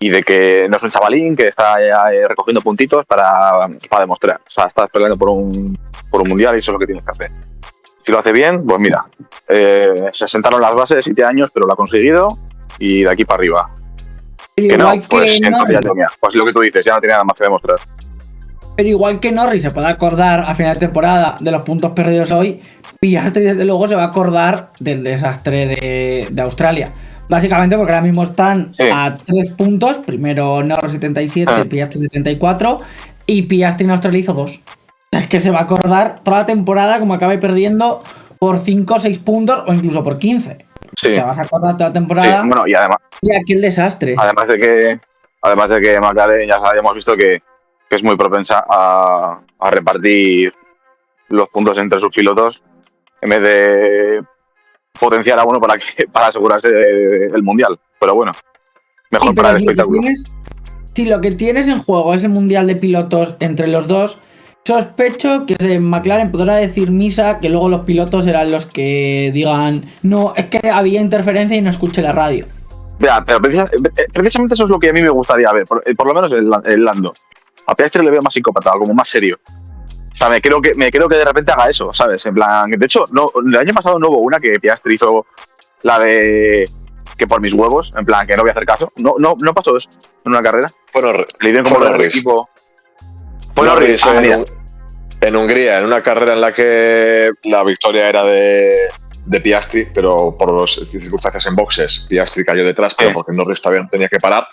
y de que no es un chavalín que está recogiendo puntitos para demostrar. O sea, estás peleando por un mundial y eso es lo que tienes que hacer. Si lo hace bien, pues mira, se sentaron las bases de 7 años, pero lo ha conseguido y de aquí para arriba. Pero que no, pues pues lo que tú dices, ya no tiene nada más que demostrar. Pero igual que Norris se puede acordar a final de temporada de los puntos perdidos hoy, Piastri desde luego se va a acordar del desastre de Australia. Básicamente porque ahora mismo están a 3 puntos, primero Norris 77, Piastri 74 y Piastri en Australia hizo 2. Es que se va a acordar toda la temporada como acabe perdiendo por 5 o 6 puntos o incluso por 15. Sí. Te vas a acordar toda la temporada. Sí, bueno, y además. Y aquí el desastre. Además de que McLaren ya hemos visto que es muy propensa a repartir los puntos entre sus pilotos en vez de potenciar a uno para asegurarse el mundial. Pero bueno, mejor para el espectáculo. Si lo que tienes en juego es el mundial de pilotos entre los dos, sospecho que en McLaren podrá decir misa que luego los pilotos serán los que digan no, es que había interferencia y no escuché la radio. Ya, pero precisamente eso es lo que a mí me gustaría ver, por lo menos el Lando. A Piastri le veo más psicópata, como más serio. O sea, me creo que de repente haga eso, ¿sabes? En plan, de hecho, el año pasado no hubo una que Piastri hizo la de que por mis huevos, en plan, que no voy a hacer caso. No pasó eso en una carrera. Bueno, le dieron como el equipo. Norris en Hungría, en una carrera en la que la victoria era de Piastri, pero por las circunstancias en boxes, Piastri cayó detrás, pero porque Norris todavía no tenía que parar.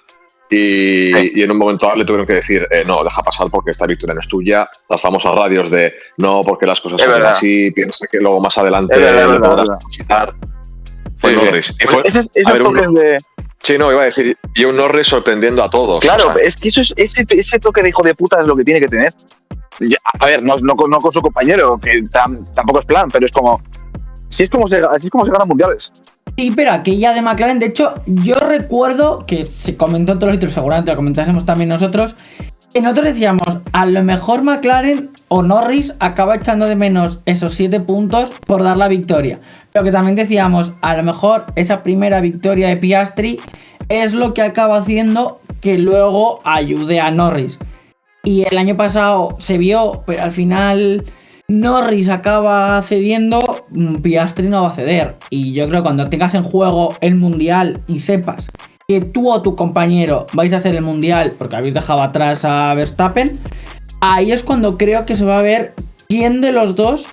Y en un momento le tuvieron que decir no, deja pasar porque esta victoria no es tuya. Las famosas radios de no, porque las cosas son así, piensa que luego más adelante lo podrás visitar. Fue Norris. Sí, no, iba a decir, y un Norris sorprendiendo a todos. Claro, o sea, es que ese toque de hijo de puta es lo que tiene que tener. A ver, no con su compañero, que tampoco es plan, pero es como. Así es como se ganan mundiales. Sí, pero aquella de McLaren, de hecho, yo recuerdo que se comentó en todos los títulos, seguramente lo comentásemos también nosotros, que nosotros decíamos, a lo mejor McLaren o Norris acaba echando de menos esos 7 puntos por dar la victoria. Pero que también decíamos, a lo mejor esa primera victoria de Piastri es lo que acaba haciendo que luego ayude a Norris. Y el año pasado se vio, pero al final Norris acaba cediendo, Piastri no va a ceder. Y yo creo que cuando tengas en juego el mundial y sepas que tú o tu compañero vais a hacer el mundial porque habéis dejado atrás a Verstappen, ahí es cuando creo que se va a ver quién de los dos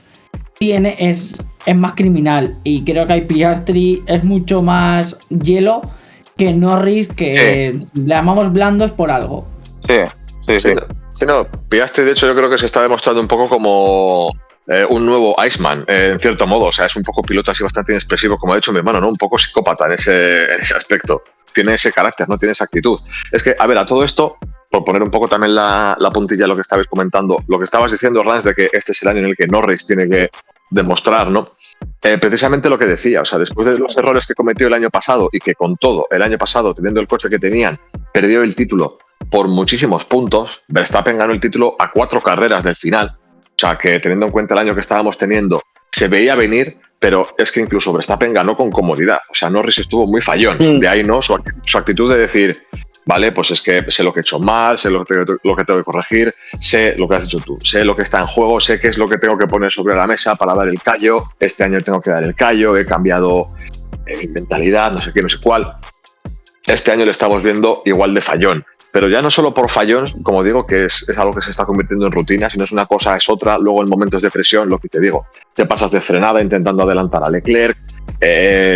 es más criminal. Y creo que hay Piastri es mucho más hielo que Norris, que le llamamos blandos por algo. Sí. Sí, no, Piastri de hecho yo creo que se está demostrando un poco como un nuevo Iceman, en cierto modo. O sea, es un poco piloto así bastante inexpresivo, como ha dicho mi hermano, ¿no? Un poco psicópata en ese aspecto. Tiene ese carácter, ¿no? Tiene esa actitud. Es que, a ver, a todo esto, por poner un poco también la puntilla a lo que estabais comentando, lo que estabas diciendo, Rans, de que este es el año en el que Norris tiene que demostrar, ¿no? Precisamente lo que decía, o sea, después de los errores que cometió el año pasado y que con todo, el año pasado, teniendo el coche que tenían, perdió el título por muchísimos puntos. Verstappen ganó el título a 4 carreras del final. O sea, que teniendo en cuenta el año que estábamos teniendo, se veía venir, pero es que incluso Verstappen ganó con comodidad. O sea, Norris estuvo muy fallón. De ahí, ¿no? Su actitud de decir, vale, pues es que sé lo que he hecho mal, sé lo que tengo que corregir, sé lo que has dicho tú, sé lo que está en juego, sé qué es lo que tengo que poner sobre la mesa para dar el callo. Este año tengo que dar el callo, he cambiado mentalidad, no sé qué, no sé cuál. Este año le estamos viendo igual de fallón. Pero ya no solo por fallón, como digo, que es algo que se está convirtiendo en rutina, sino es una cosa, es otra. Luego en momentos de presión, lo que te digo, te pasas de frenada intentando adelantar a Leclerc,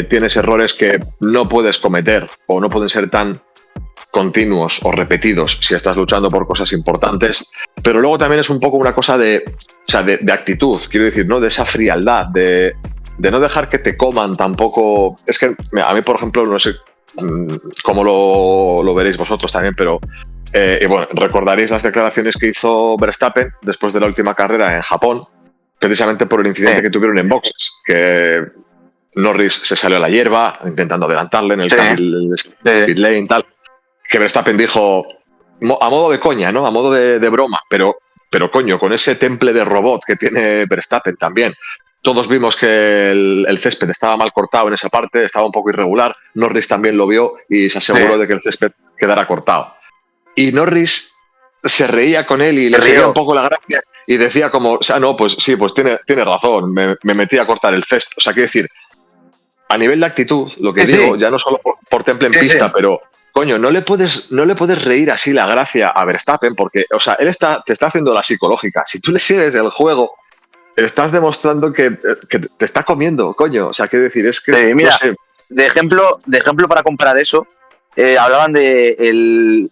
tienes errores que no puedes cometer o no pueden ser tan continuos o repetidos si estás luchando por cosas importantes. Pero luego también es un poco una cosa de actitud, quiero decir, ¿no? De esa frialdad, de no dejar que te coman tampoco. Es que a mí, por ejemplo, no sé cómo lo veréis vosotros también, pero y bueno, recordaréis las declaraciones que hizo Verstappen después de la última carrera en Japón, precisamente por el incidente que tuvieron en boxes, que Norris se salió a la hierba intentando adelantarle en el pit lane, tal, que Verstappen dijo a modo de coña, ¿no? A modo de broma, pero coño, con ese temple de robot que tiene Verstappen también. Todos vimos que el césped estaba mal cortado en esa parte, estaba un poco irregular. Norris también lo vio y se aseguró de que el césped quedara cortado. Y Norris se reía con él y le seguía un poco la gracia y decía como, o sea, no, pues sí, pues tiene razón, me metí a cortar el césped. O sea, quiero decir, a nivel de actitud, lo que digo, ya no solo por temple en pista, pero coño, no le puedes reír así la gracia a Verstappen porque, o sea, él te está haciendo la psicológica. Si tú le sigues el juego, estás demostrando que te está comiendo, coño. O sea, quiero decir, es que mira, no sé. de ejemplo para comparar eso, hablaban de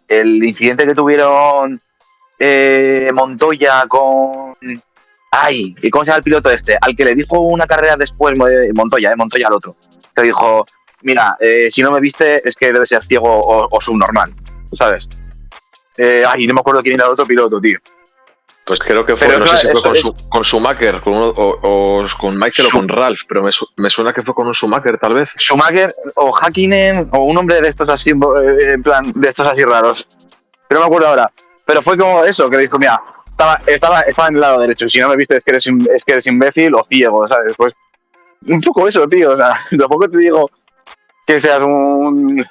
el incidente que tuvieron Montoya con... Ay, ¿y cómo se llama el piloto este? Al que le dijo una carrera después, Montoya al otro. Que dijo, mira, si no me viste es que debes ser ciego o subnormal, ¿sabes? No me acuerdo quién era el otro piloto, tío. Pues creo que fue, no sé si fue con Schumacher, o con Michael o con Ralph, pero me suena que fue con un Schumacher, tal vez. Schumacher o Hakkinen o un hombre de estos así, en plan, de estos así raros. Pero no me acuerdo ahora. Pero fue como eso, que dijo, mira, estaba en el lado derecho. Si no me viste es que eres imbécil o ciego, ¿sabes? Pues un poco eso, tío. O sea, tampoco te digo que seas un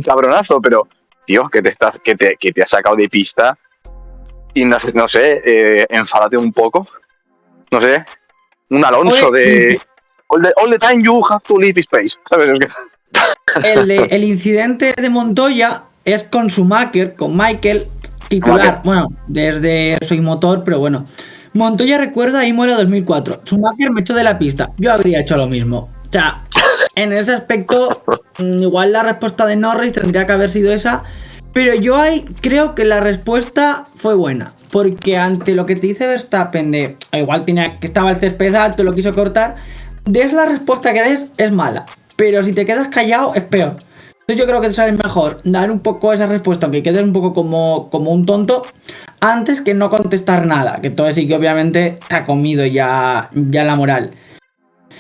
cabronazo, pero, tío, que te has sacado de pista. Y no sé, enfádate un poco. No sé, un Alonso de... All the time you have to leave space. ¿Sabes? El incidente de Montoya es con Schumacher, con Michael, titular. Bueno, desde Soy Motor, pero bueno. Montoya recuerda Imola 2004. Schumacher me echó de la pista. Yo habría hecho lo mismo. O sea, en ese aspecto, igual la respuesta de Norris tendría que haber sido esa. Pero yo ahí creo que la respuesta fue buena. Porque ante lo que te dice Verstappen de igual que estaba el césped alto, lo quiso cortar, des la respuesta que des es mala. Pero si te quedas callado es peor. Entonces yo creo que te sale mejor dar un poco esa respuesta, aunque quedes un poco como un tonto, antes que no contestar nada, que todo sí que obviamente te ha comido ya la moral.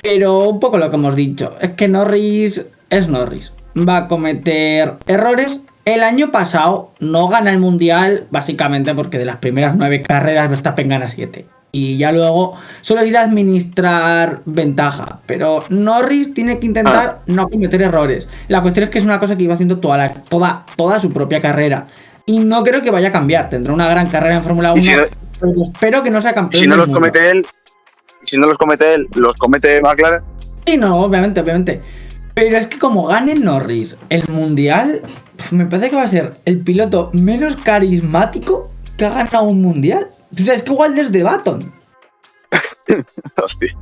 Pero un poco lo que hemos dicho, es que Norris es Norris. Va a cometer errores. El año pasado no gana el Mundial, básicamente porque de las primeras 9 carreras Verstappen gana 7. Y ya luego solo es ir a administrar ventaja. Pero Norris tiene que intentar no cometer errores. La cuestión es que es una cosa que iba haciendo toda su propia carrera. Y no creo que vaya a cambiar. Tendrá una gran carrera en Fórmula 1. Pero espero que no sea campeón. Si no los comete él, los comete McLaren. Sí, no, obviamente. Pero es que como gane Norris el Mundial, me parece que va a ser el piloto menos carismático que ha ganado un Mundial. O sea, es que igual desde Baton. Hostia.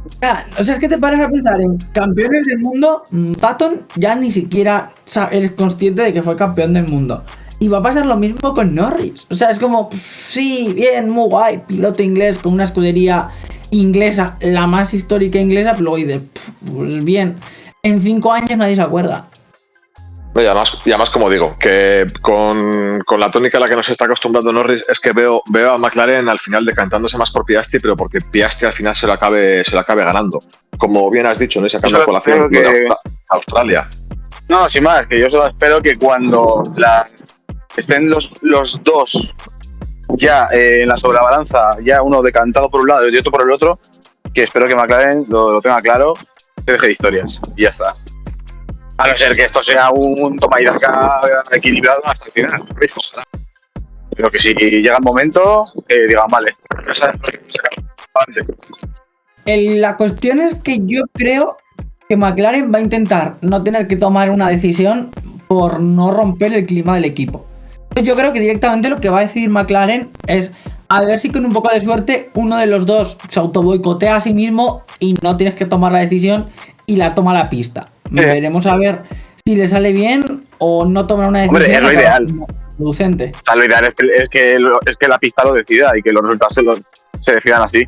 O sea, es que te paras a pensar en campeones del mundo. Baton ya ni siquiera eres consciente de que fue campeón del mundo. Y va a pasar lo mismo con Norris. O sea, es como, sí, bien, muy guay, piloto inglés con una escudería inglesa, la más histórica inglesa, pero luego dices, pues bien, en 5 años nadie se acuerda. Y además, como digo, que con la tónica a la que nos está acostumbrando Norris, es que veo a McLaren al final decantándose más por Piastri, pero porque Piastri al final se lo acabe ganando. Como bien has dicho, ¿no? Y sacando a colación de Australia. No, sin más, que yo solo espero que cuando estén los dos ya en la sobrebalanza, ya uno decantado por un lado y otro por el otro, que espero que McLaren lo tenga claro, se deje de historias y ya está. A no ser que esto sea un toma y daca equilibrado hasta el final. Pero que si llega el momento, digan, vale, ya sabes, la cuestión es que yo creo que McLaren va a intentar no tener que tomar una decisión por no romper el clima del equipo. Yo creo que directamente lo que va a decidir McLaren es a ver si con un poco de suerte uno de los dos se autoboicotea a sí mismo y no tienes que tomar la decisión y la toma la pista. Veremos a ver si le sale bien o no toma una decisión. Hombre, es lo ideal. Producente. O sea, lo ideal es que la pista lo decida y que los resultados se decidan así.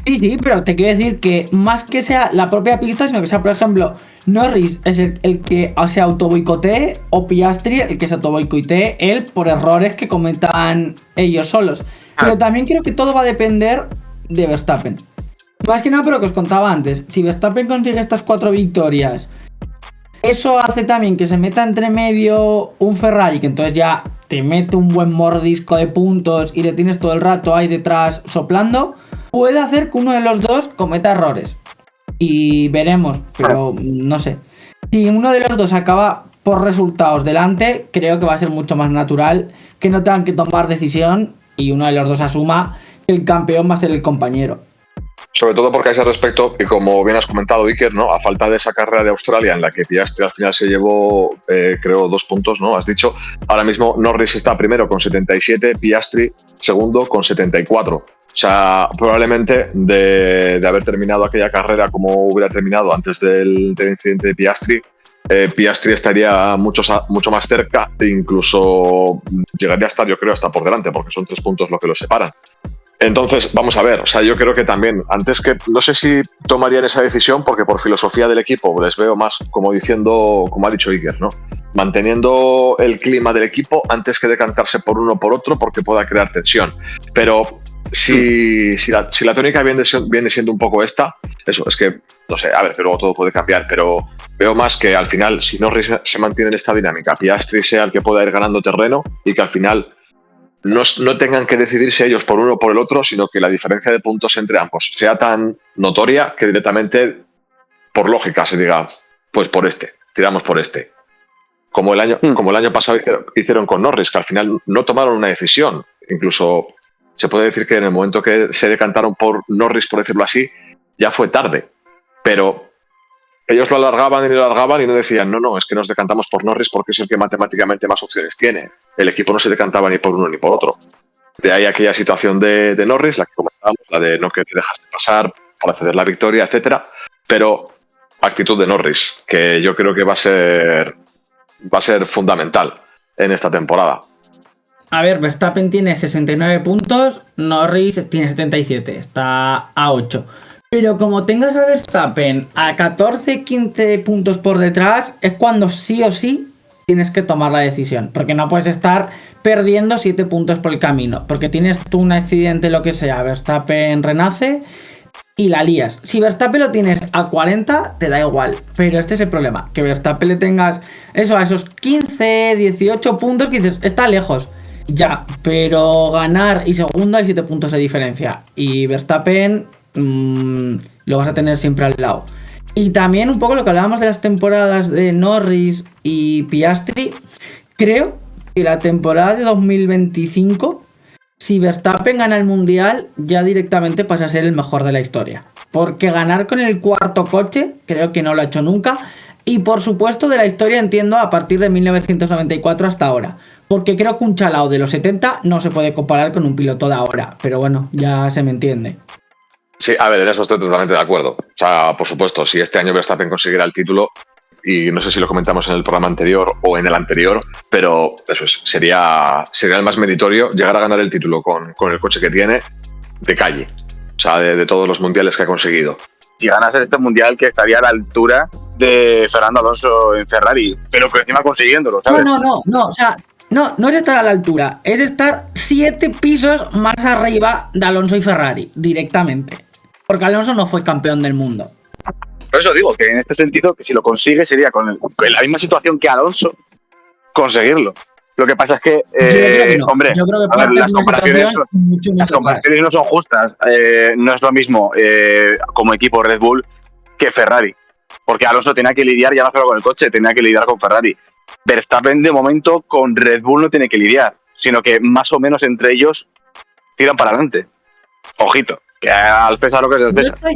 Sí, pero te quiero decir que más que sea la propia pista, sino que sea, por ejemplo, Norris es el que se autoboicotee o Piastri el que se autoboicotee él por errores que cometan ellos solos. Pero también creo que todo va a depender de Verstappen. Más que nada por lo que os contaba antes. Si Verstappen consigue estas 4 victorias, eso hace también que se meta entre medio un Ferrari, que entonces ya te mete un buen mordisco de puntos y le tienes todo el rato ahí detrás soplando. Puede hacer que uno de los dos cometa errores. Y veremos, pero no sé. Si uno de los dos acaba por resultados delante, creo que va a ser mucho más natural que no tengan que tomar decisión y uno de los dos asuma que el campeón va a ser el compañero. Sobre todo porque a ese respecto, y como bien has comentado, Iker, ¿no? A falta de esa carrera de Australia en la que Piastri al final se llevó, creo, 2 puntos, ¿no? Has dicho, ahora mismo Norris está primero con 77, Piastri segundo con 74. O sea, probablemente de haber terminado aquella carrera como hubiera terminado antes del incidente de Piastri, Piastri estaría mucho más cerca e incluso llegaría a estar, yo creo, hasta por delante, porque son 3 puntos lo que lo separan. Entonces, vamos a ver, o sea, yo creo que también, antes que, no sé si tomarían esa decisión, porque por filosofía del equipo les veo más como diciendo, como ha dicho Iker, ¿no? Manteniendo el clima del equipo antes que decantarse por uno o por otro, porque pueda crear tensión. Pero si la tónica viene siendo un poco esta, eso, es que, no sé, a ver, pero todo puede cambiar, pero veo más que al final, si Norris se mantiene en esta dinámica, Piastri sea el que pueda ir ganando terreno y que al final no tengan que decidirse ellos por uno o por el otro, sino que la diferencia de puntos entre ambos sea tan notoria que directamente, por lógica, se diga, pues tiramos por este. Como el año pasado hicieron con Norris, que al final no tomaron una decisión. Incluso se puede decir que en el momento que se decantaron por Norris, por decirlo así, ya fue tarde. Pero ellos lo alargaban y no decían, no, es que nos decantamos por Norris porque es el que matemáticamente más opciones tiene. El equipo no se decantaba ni por uno ni por otro. De ahí aquella situación de Norris, la que comentábamos, la de no querer dejarse pasar para ceder la victoria, etcétera. Pero actitud de Norris, que yo creo que va a ser fundamental en esta temporada. A ver, Verstappen tiene 69 puntos, Norris tiene 77, está a 8. Pero como tengas a Verstappen a 14-15 puntos por detrás, es cuando sí o sí tienes que tomar la decisión. Porque no puedes estar perdiendo 7 puntos por el camino. Porque tienes tú un accidente, lo que sea, Verstappen renace y la lías. Si Verstappen lo tienes a 40, te da igual. Pero este es el problema, que Verstappen le tengas eso a esos 15, 18 puntos que dices, está lejos. Ya, pero ganar y segundo hay 7 puntos de diferencia. Y Verstappen lo vas a tener siempre al lado. Y también un poco lo que hablábamos de las temporadas de Norris y Piastri. Creo que la temporada de 2025, si Verstappen gana el Mundial, ya directamente pasa a ser el mejor de la historia. Porque ganar con el cuarto coche, creo que no lo ha hecho nunca. Y por supuesto de la historia entiendo a partir de 1994 hasta ahora. Porque creo que un chalao de los 70 no se puede comparar con un piloto de ahora. Pero bueno, ya se me entiende. Sí, a ver, en eso estoy totalmente de acuerdo. O sea, por supuesto, si este año Verstappen consiguiera el título, y no sé si lo comentamos en el programa anterior o en el anterior, pero eso es, sería el más meritorio llegar a ganar el título con el coche que tiene de calle. O sea, de todos los mundiales que ha conseguido. Si ganase este mundial, que estaría a la altura de Fernando Alonso en Ferrari, pero que encima consiguiéndolo, ¿sabes? No, o sea, no es estar a la altura, es estar 7 pisos más arriba de Alonso y Ferrari, directamente. Porque Alonso no fue campeón del mundo. Por eso digo que en este sentido, que si lo consigue sería con la misma situación que Alonso conseguirlo. Lo que pasa es que, hombre, a ver, las comparaciones no son justas. No es lo mismo como equipo Red Bull que Ferrari. Porque Alonso tenía que lidiar ya no solo con el coche, tenía que lidiar con Ferrari. Verstappen de momento con Red Bull no tiene que lidiar, sino que más o menos entre ellos tiran para adelante. Ojito, que al César lo que es el César.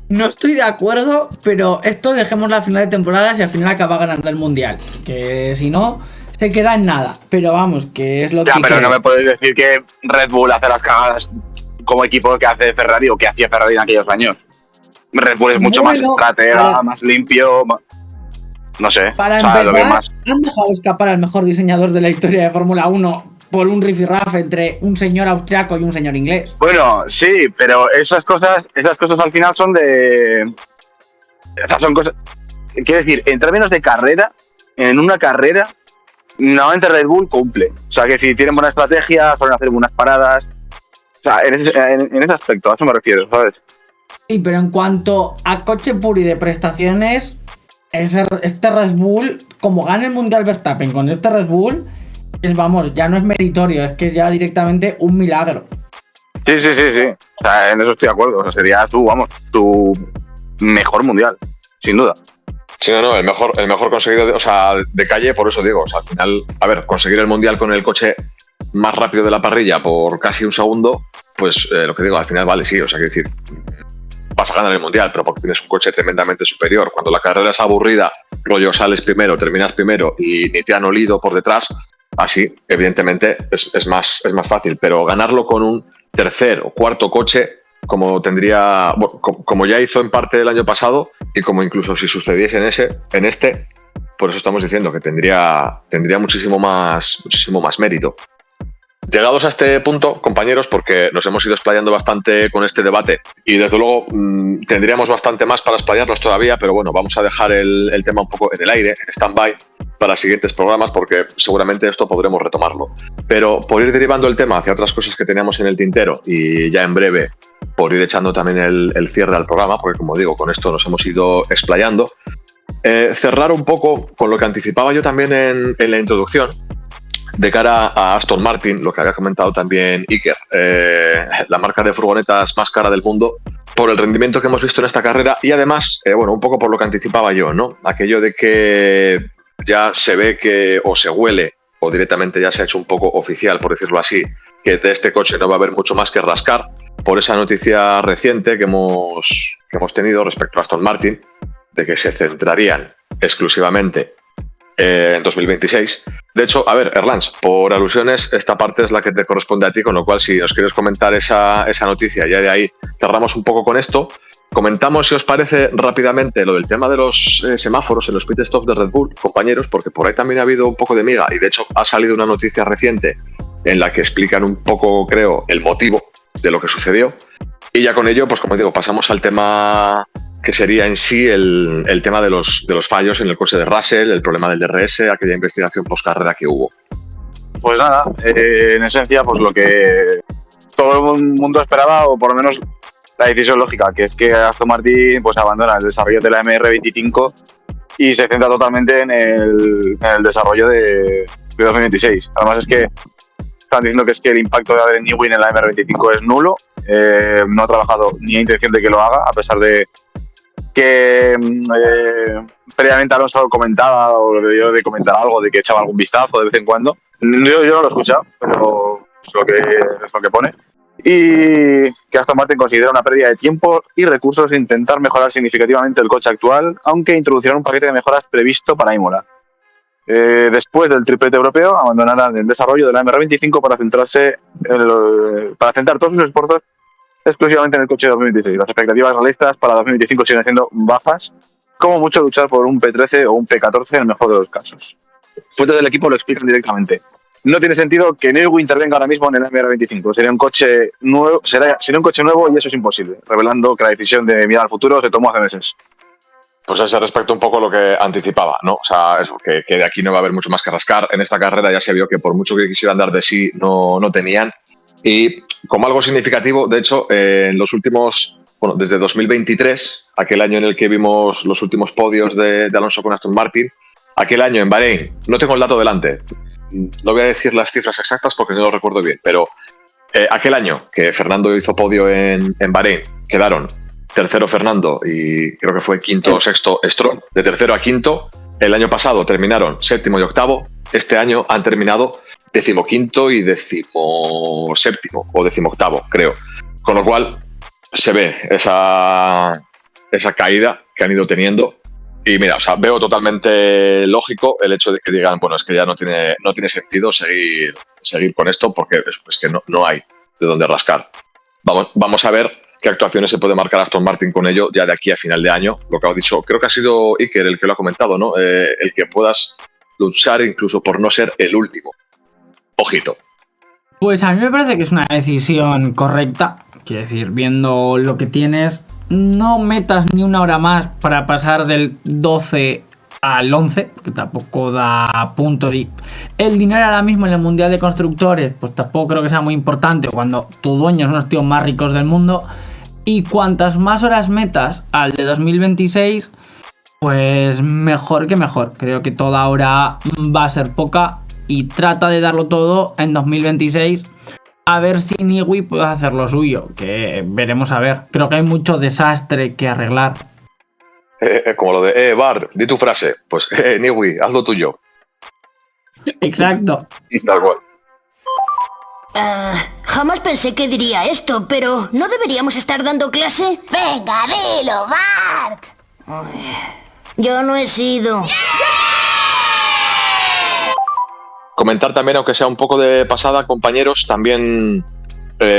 No estoy de acuerdo, pero esto dejemos la final de temporada y al final acaba ganando el Mundial. Que si no, se queda en nada. Pero vamos, que es lo que... Ya, pero no me puedes decir que Red Bull hace las cagadas como equipo que hace Ferrari o que hacía Ferrari en aquellos años. Red Bull es mucho más estratega, más limpio, no sé. Para empezar, han dejado escapar al mejor diseñador de la historia de Fórmula 1 por un rifirrafe entre un señor austriaco y un señor inglés. Bueno, sí, pero esas cosas al final son de... Esas son cosas... Quiero decir, en términos de carrera, en una carrera, normalmente Red Bull cumple. O sea, que si tienen buena estrategia, suelen hacer buenas paradas. O sea, en ese aspecto, a eso me refiero, ¿sabes? Sí, pero en cuanto a coche puro y de prestaciones, este Red Bull, como gana el Mundial Verstappen con este Red Bull, vamos, ya no es meritorio, es que es ya directamente un milagro. Sí. O sea, en eso estoy de acuerdo. O sea, sería tu mejor mundial, sin duda. Sí, no, el mejor conseguido, de calle, por eso digo. O sea, al final, a ver, conseguir el mundial con el coche más rápido de la parrilla por casi un segundo, pues lo que digo, al final vale, sí. O sea, quiero decir, vas a ganar el mundial, pero porque tienes un coche tremendamente superior. Cuando la carrera es aburrida, rollo, sales primero, terminas primero y ni te han olido por detrás, así, evidentemente, es más fácil. Pero ganarlo con un tercer o cuarto coche, como ya hizo en parte el año pasado, y como incluso si sucediese en este, por eso estamos diciendo que tendría muchísimo más mérito. Llegados a este punto, compañeros, porque nos hemos ido explayando bastante con este debate y desde luego tendríamos bastante más para explayarnos todavía, pero bueno, vamos a dejar el tema un poco en el aire, en stand-by, para siguientes programas, porque seguramente esto podremos retomarlo. Pero por ir derivando el tema hacia otras cosas que teníamos en el tintero y ya en breve por ir echando también el cierre al programa, porque como digo, con esto nos hemos ido explayando, cerrar un poco con lo que anticipaba yo también en la introducción, de cara a Aston Martin, lo que había comentado también Iker, la marca de furgonetas más cara del mundo, por el rendimiento que hemos visto en esta carrera y además, un poco por lo que anticipaba yo, ¿no? Aquello de que ya se ve que o se huele o directamente ya se ha hecho un poco oficial, por decirlo así, que de este coche no va a haber mucho más que rascar por esa noticia reciente que hemos tenido respecto a Aston Martin, de que se centrarían exclusivamente en 2026. De hecho, a ver, Erlans, por alusiones, esta parte es la que te corresponde a ti, con lo cual, si nos quieres comentar esa noticia, ya de ahí cerramos un poco con esto. Comentamos, si os parece, rápidamente lo del tema de los semáforos en los pit stops de Red Bull, compañeros, porque por ahí también ha habido un poco de miga y de hecho ha salido una noticia reciente en la que explican un poco, creo, el motivo de lo que sucedió. Y ya con ello, pues como digo, pasamos al tema que sería en sí el tema de los fallos en el coche de Russell, el problema del DRS, aquella investigación post-carrera que hubo. Pues nada, en esencia, pues lo que todo el mundo esperaba, o por lo menos la decisión lógica, que es que Aston Martin pues abandona el desarrollo de la MR25 y se centra totalmente en el desarrollo de 2026. Además es que están diciendo que es que el impacto de Adrian Newey en la MR25 es nulo. No ha trabajado ni hay intención de que lo haga, a pesar de que previamente Alonso comentaba o debió de comentar algo, de que echaba algún vistazo de vez en cuando. Yo no lo he escuchado, pero es lo que pone. Y que Aston Martin considera una pérdida de tiempo y recursos intentar mejorar significativamente el coche actual, aunque introducirán un paquete de mejoras previsto para Imola. Después del triplete europeo, abandonarán el desarrollo de la MR25 para centrar todos sus esfuerzos exclusivamente en el coche de 2026. Las expectativas realistas para 2025 siguen siendo bajas, como mucho luchar por un P13 o un P14 en el mejor de los casos. Fuentes del equipo lo explican directamente. No tiene sentido que Newey intervenga ahora mismo en el MR25. Sería un coche nuevo y eso es imposible, revelando que la decisión de mirar al futuro se tomó hace meses. Pues a ese respecto un poco lo que anticipaba, ¿no? O sea, eso, que de aquí no va a haber mucho más que rascar. En esta carrera ya se vio que por mucho que quisieran dar de sí, no tenían. Y como algo significativo, de hecho, en los últimos, desde 2023, aquel año en el que vimos los últimos podios de Alonso con Aston Martin, aquel año en Bahrein, no tengo el dato delante, no voy a decir las cifras exactas porque no lo recuerdo bien, pero aquel año que Fernando hizo podio en Bahrein, quedaron tercero Fernando y creo que fue quinto o sexto Stroll, de tercero a quinto. El año pasado terminaron séptimo y octavo, este año han terminado 15º y 17º o 18º, creo. Con lo cual se ve esa caída que han ido teniendo. Y mira, o sea, veo totalmente lógico el hecho de que digan, bueno, es que ya no tiene sentido seguir con esto porque es que no hay de dónde rascar. Vamos a ver qué actuaciones se puede marcar Aston Martin con ello ya de aquí a final de año. Lo que ha dicho, creo que ha sido Iker el que lo ha comentado, ¿no? El que puedas luchar incluso por no ser el último. Ojito. Pues a mí me parece que es una decisión correcta. Quiero decir, viendo lo que tienes, no metas ni una hora más para pasar del 12 al 11, que tampoco da puntos. Y el dinero ahora mismo en el Mundial de Constructores, pues tampoco creo que sea muy importante cuando tu dueño es uno de los tíos más ricos del mundo. Y cuantas más horas metas al de 2026, pues mejor que mejor. Creo que toda hora va a ser poca. Y trata de darlo todo en 2026. A ver si Newey puede hacer lo suyo. Que veremos a ver. Creo que hay mucho desastre que arreglar. Como lo de, Bart, di tu frase. Pues, Newey, haz lo tuyo. Exacto. Y tal cual. Jamás pensé que diría esto, pero ¿no deberíamos estar dando clase? Venga, dilo, Bart. Yo no he sido. Comentar también, aunque sea un poco de pasada, compañeros, también,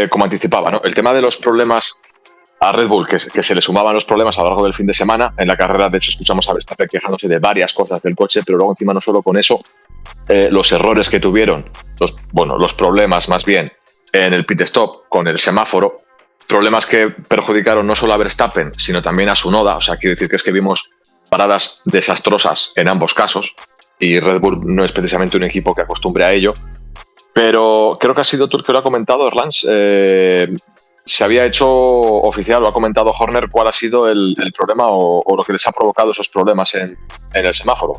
como anticipaba, ¿no? El tema de los problemas a Red Bull, que se le sumaban los problemas a lo largo del fin de semana. En la carrera, de hecho, escuchamos a Verstappen quejándose de varias cosas del coche, pero luego encima no solo con eso, los errores que tuvieron, los problemas más bien en el pit stop con el semáforo, problemas que perjudicaron no solo a Verstappen, sino también a Tsunoda. O sea, quiero decir que es que vimos paradas desastrosas en ambos casos. Y Red Bull no es precisamente un equipo que acostumbre a ello. Pero creo que ha sido tú el que lo ha comentado, Erlans. Se había hecho oficial, lo ha comentado Horner, cuál ha sido el problema o lo que les ha provocado esos problemas en el semáforo.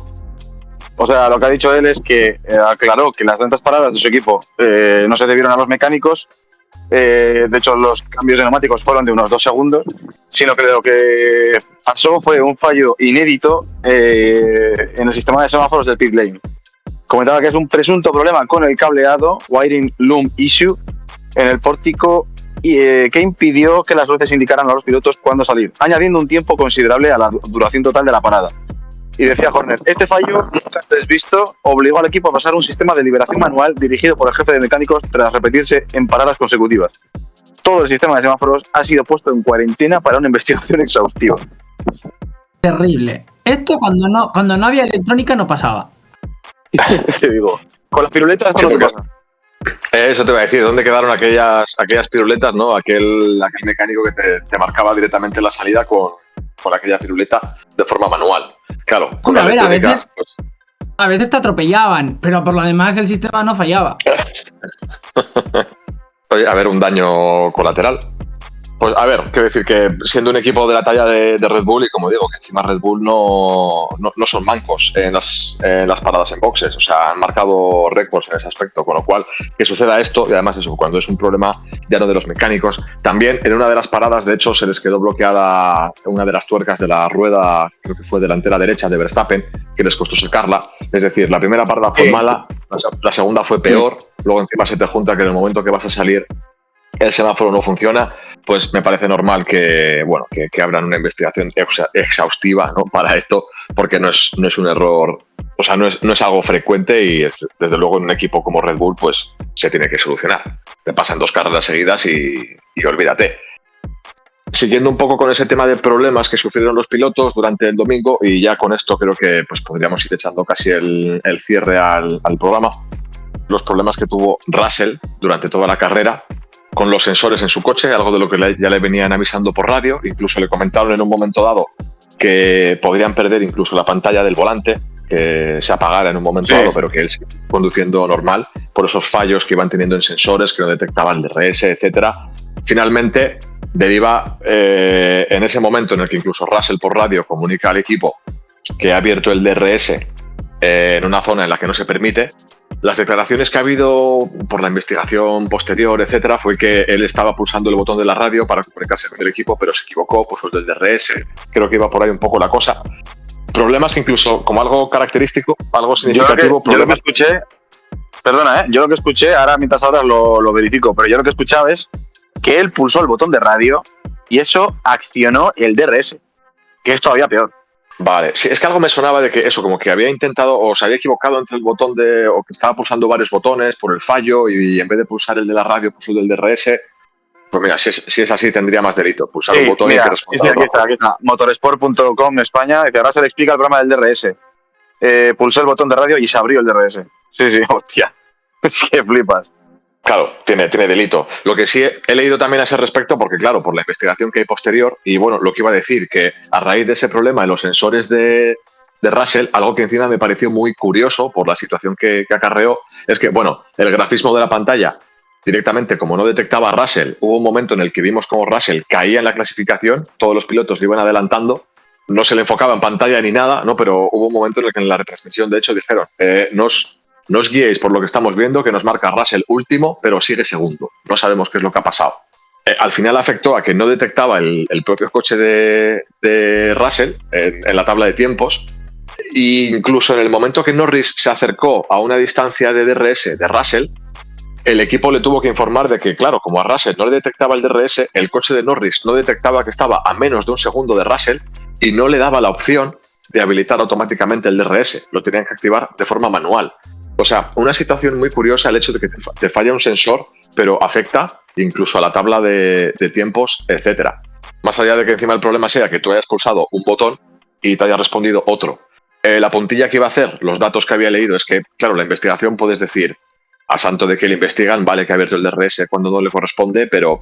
O sea, lo que ha dicho él es que aclaró que las lentas paradas de su equipo no se debieron a los mecánicos. De hecho, los cambios de neumáticos fueron de unos 2 segundos, sino que lo que pasó fue un fallo inédito en el sistema de semáforos del pit lane. Comentaba que es un presunto problema con el cableado, wiring loom issue, en el pórtico que impidió que las luces indicaran a los pilotos cuándo salir, añadiendo un tiempo considerable a la duración total de la parada. Y decía Horner, este fallo, nunca antes visto, obligó al equipo a pasar un sistema de liberación manual dirigido por el jefe de mecánicos tras repetirse en paradas consecutivas. Todo el sistema de semáforos ha sido puesto en cuarentena para una investigación exhaustiva. Terrible. Esto cuando no había electrónica no pasaba. Te digo, con las piruletas no te pasa. Eso te voy a decir, ¿dónde quedaron aquellas piruletas, no? Aquel mecánico que te marcaba directamente la salida con aquella piruleta de forma manual. Claro, con Hombre, la a ver, a electrónica, veces- A veces te atropellaban, pero por lo demás el sistema no fallaba. Oye, a ver, un daño colateral. Pues a ver, quiero decir que siendo un equipo de la talla de Red Bull, y como digo, que encima Red Bull no son mancos en las paradas en boxes, o sea, han marcado récords en ese aspecto, con lo cual que suceda esto, y además eso, cuando es un problema ya no de los mecánicos, también en una de las paradas, de hecho, se les quedó bloqueada una de las tuercas de la rueda, creo que fue delantera derecha de Verstappen, que les costó sacarla, es decir, la primera parada fue mala, la segunda fue peor, luego encima se te junta que en el momento que vas a salir el semáforo no funciona, pues me parece normal que, bueno, que abran una investigación exhaustiva, ¿no? Para esto, porque no es un error, o sea, no es algo frecuente y desde luego en un equipo como Red Bull pues se tiene que solucionar. Te pasan 2 carreras seguidas y olvídate. Siguiendo un poco con ese tema de problemas que sufrieron los pilotos durante el domingo, y ya con esto creo que pues podríamos ir echando casi el cierre al programa, los problemas que tuvo Russell durante toda la carrera con los sensores en su coche, algo de lo que ya le venían avisando por radio, incluso le comentaron en un momento dado que podrían perder incluso la pantalla del volante, que se apagara en un momento dado, pero que él sigue conduciendo normal, por esos fallos que iban teniendo en sensores, que no detectaban el DRS, etcétera. Finalmente, deriva en ese momento en el que incluso Russell por radio comunica al equipo que ha abierto el DRS en una zona en la que no se permite. Las declaraciones que ha habido por la investigación posterior, etcétera, fue que él estaba pulsando el botón de la radio para comunicarse con el equipo, pero se equivocó, puso el del DRS. Creo que iba por ahí un poco la cosa. Problemas incluso como algo característico, algo significativo. Yo lo que escuché, perdona, yo lo que escuché, ahora mientras ahora lo verifico, pero yo lo que escuchaba es que él pulsó el botón de radio y eso accionó el DRS, que es todavía peor. Vale, sí, es que algo me sonaba de que eso, como que había intentado o se había equivocado entre el botón o que estaba pulsando varios botones por el fallo y en vez de pulsar el de la radio pulsó el del DRS. Pues mira, si es así tendría más delito, pulsar un botón mira, y que responda. aquí está, motorsport.com España, que ahora se le explica el programa del DRS. Pulsó el botón de radio y se abrió el DRS. Sí, hostia, es que flipas. Claro, tiene delito. Lo que sí he leído también a ese respecto, porque claro, por la investigación que hay posterior, y bueno, lo que iba a decir, que a raíz de ese problema en los sensores de Russell, algo que encima me pareció muy curioso por la situación que acarreó, es que, bueno, el grafismo de la pantalla, directamente, como no detectaba a Russell, hubo un momento en el que vimos como Russell caía en la clasificación, todos los pilotos le iban adelantando, no se le enfocaba en pantalla ni nada, ¿no? Pero hubo un momento en el que en la retransmisión, de hecho, dijeron, no os guiéis por lo que estamos viendo, que nos marca Russell último, pero sigue segundo. No sabemos qué es lo que ha pasado. Al final afectó a que no detectaba el propio coche de Russell en la tabla de tiempos. E incluso en el momento que Norris se acercó a una distancia de DRS de Russell, el equipo le tuvo que informar de que, claro, como a Russell no le detectaba el DRS, el coche de Norris no detectaba que estaba a menos de un segundo de Russell y no le daba la opción de habilitar automáticamente el DRS. Lo tenían que activar de forma manual. O sea, una situación muy curiosa el hecho de que te falla un sensor, pero afecta incluso a la tabla de tiempos, etcétera. Más allá de que encima el problema sea que tú hayas pulsado un botón y te haya respondido otro. La puntilla que iba a hacer, los datos que había leído, es que, claro, la investigación puedes decir, a santo de que le investigan, vale que ha abierto el DRS cuando no le corresponde, pero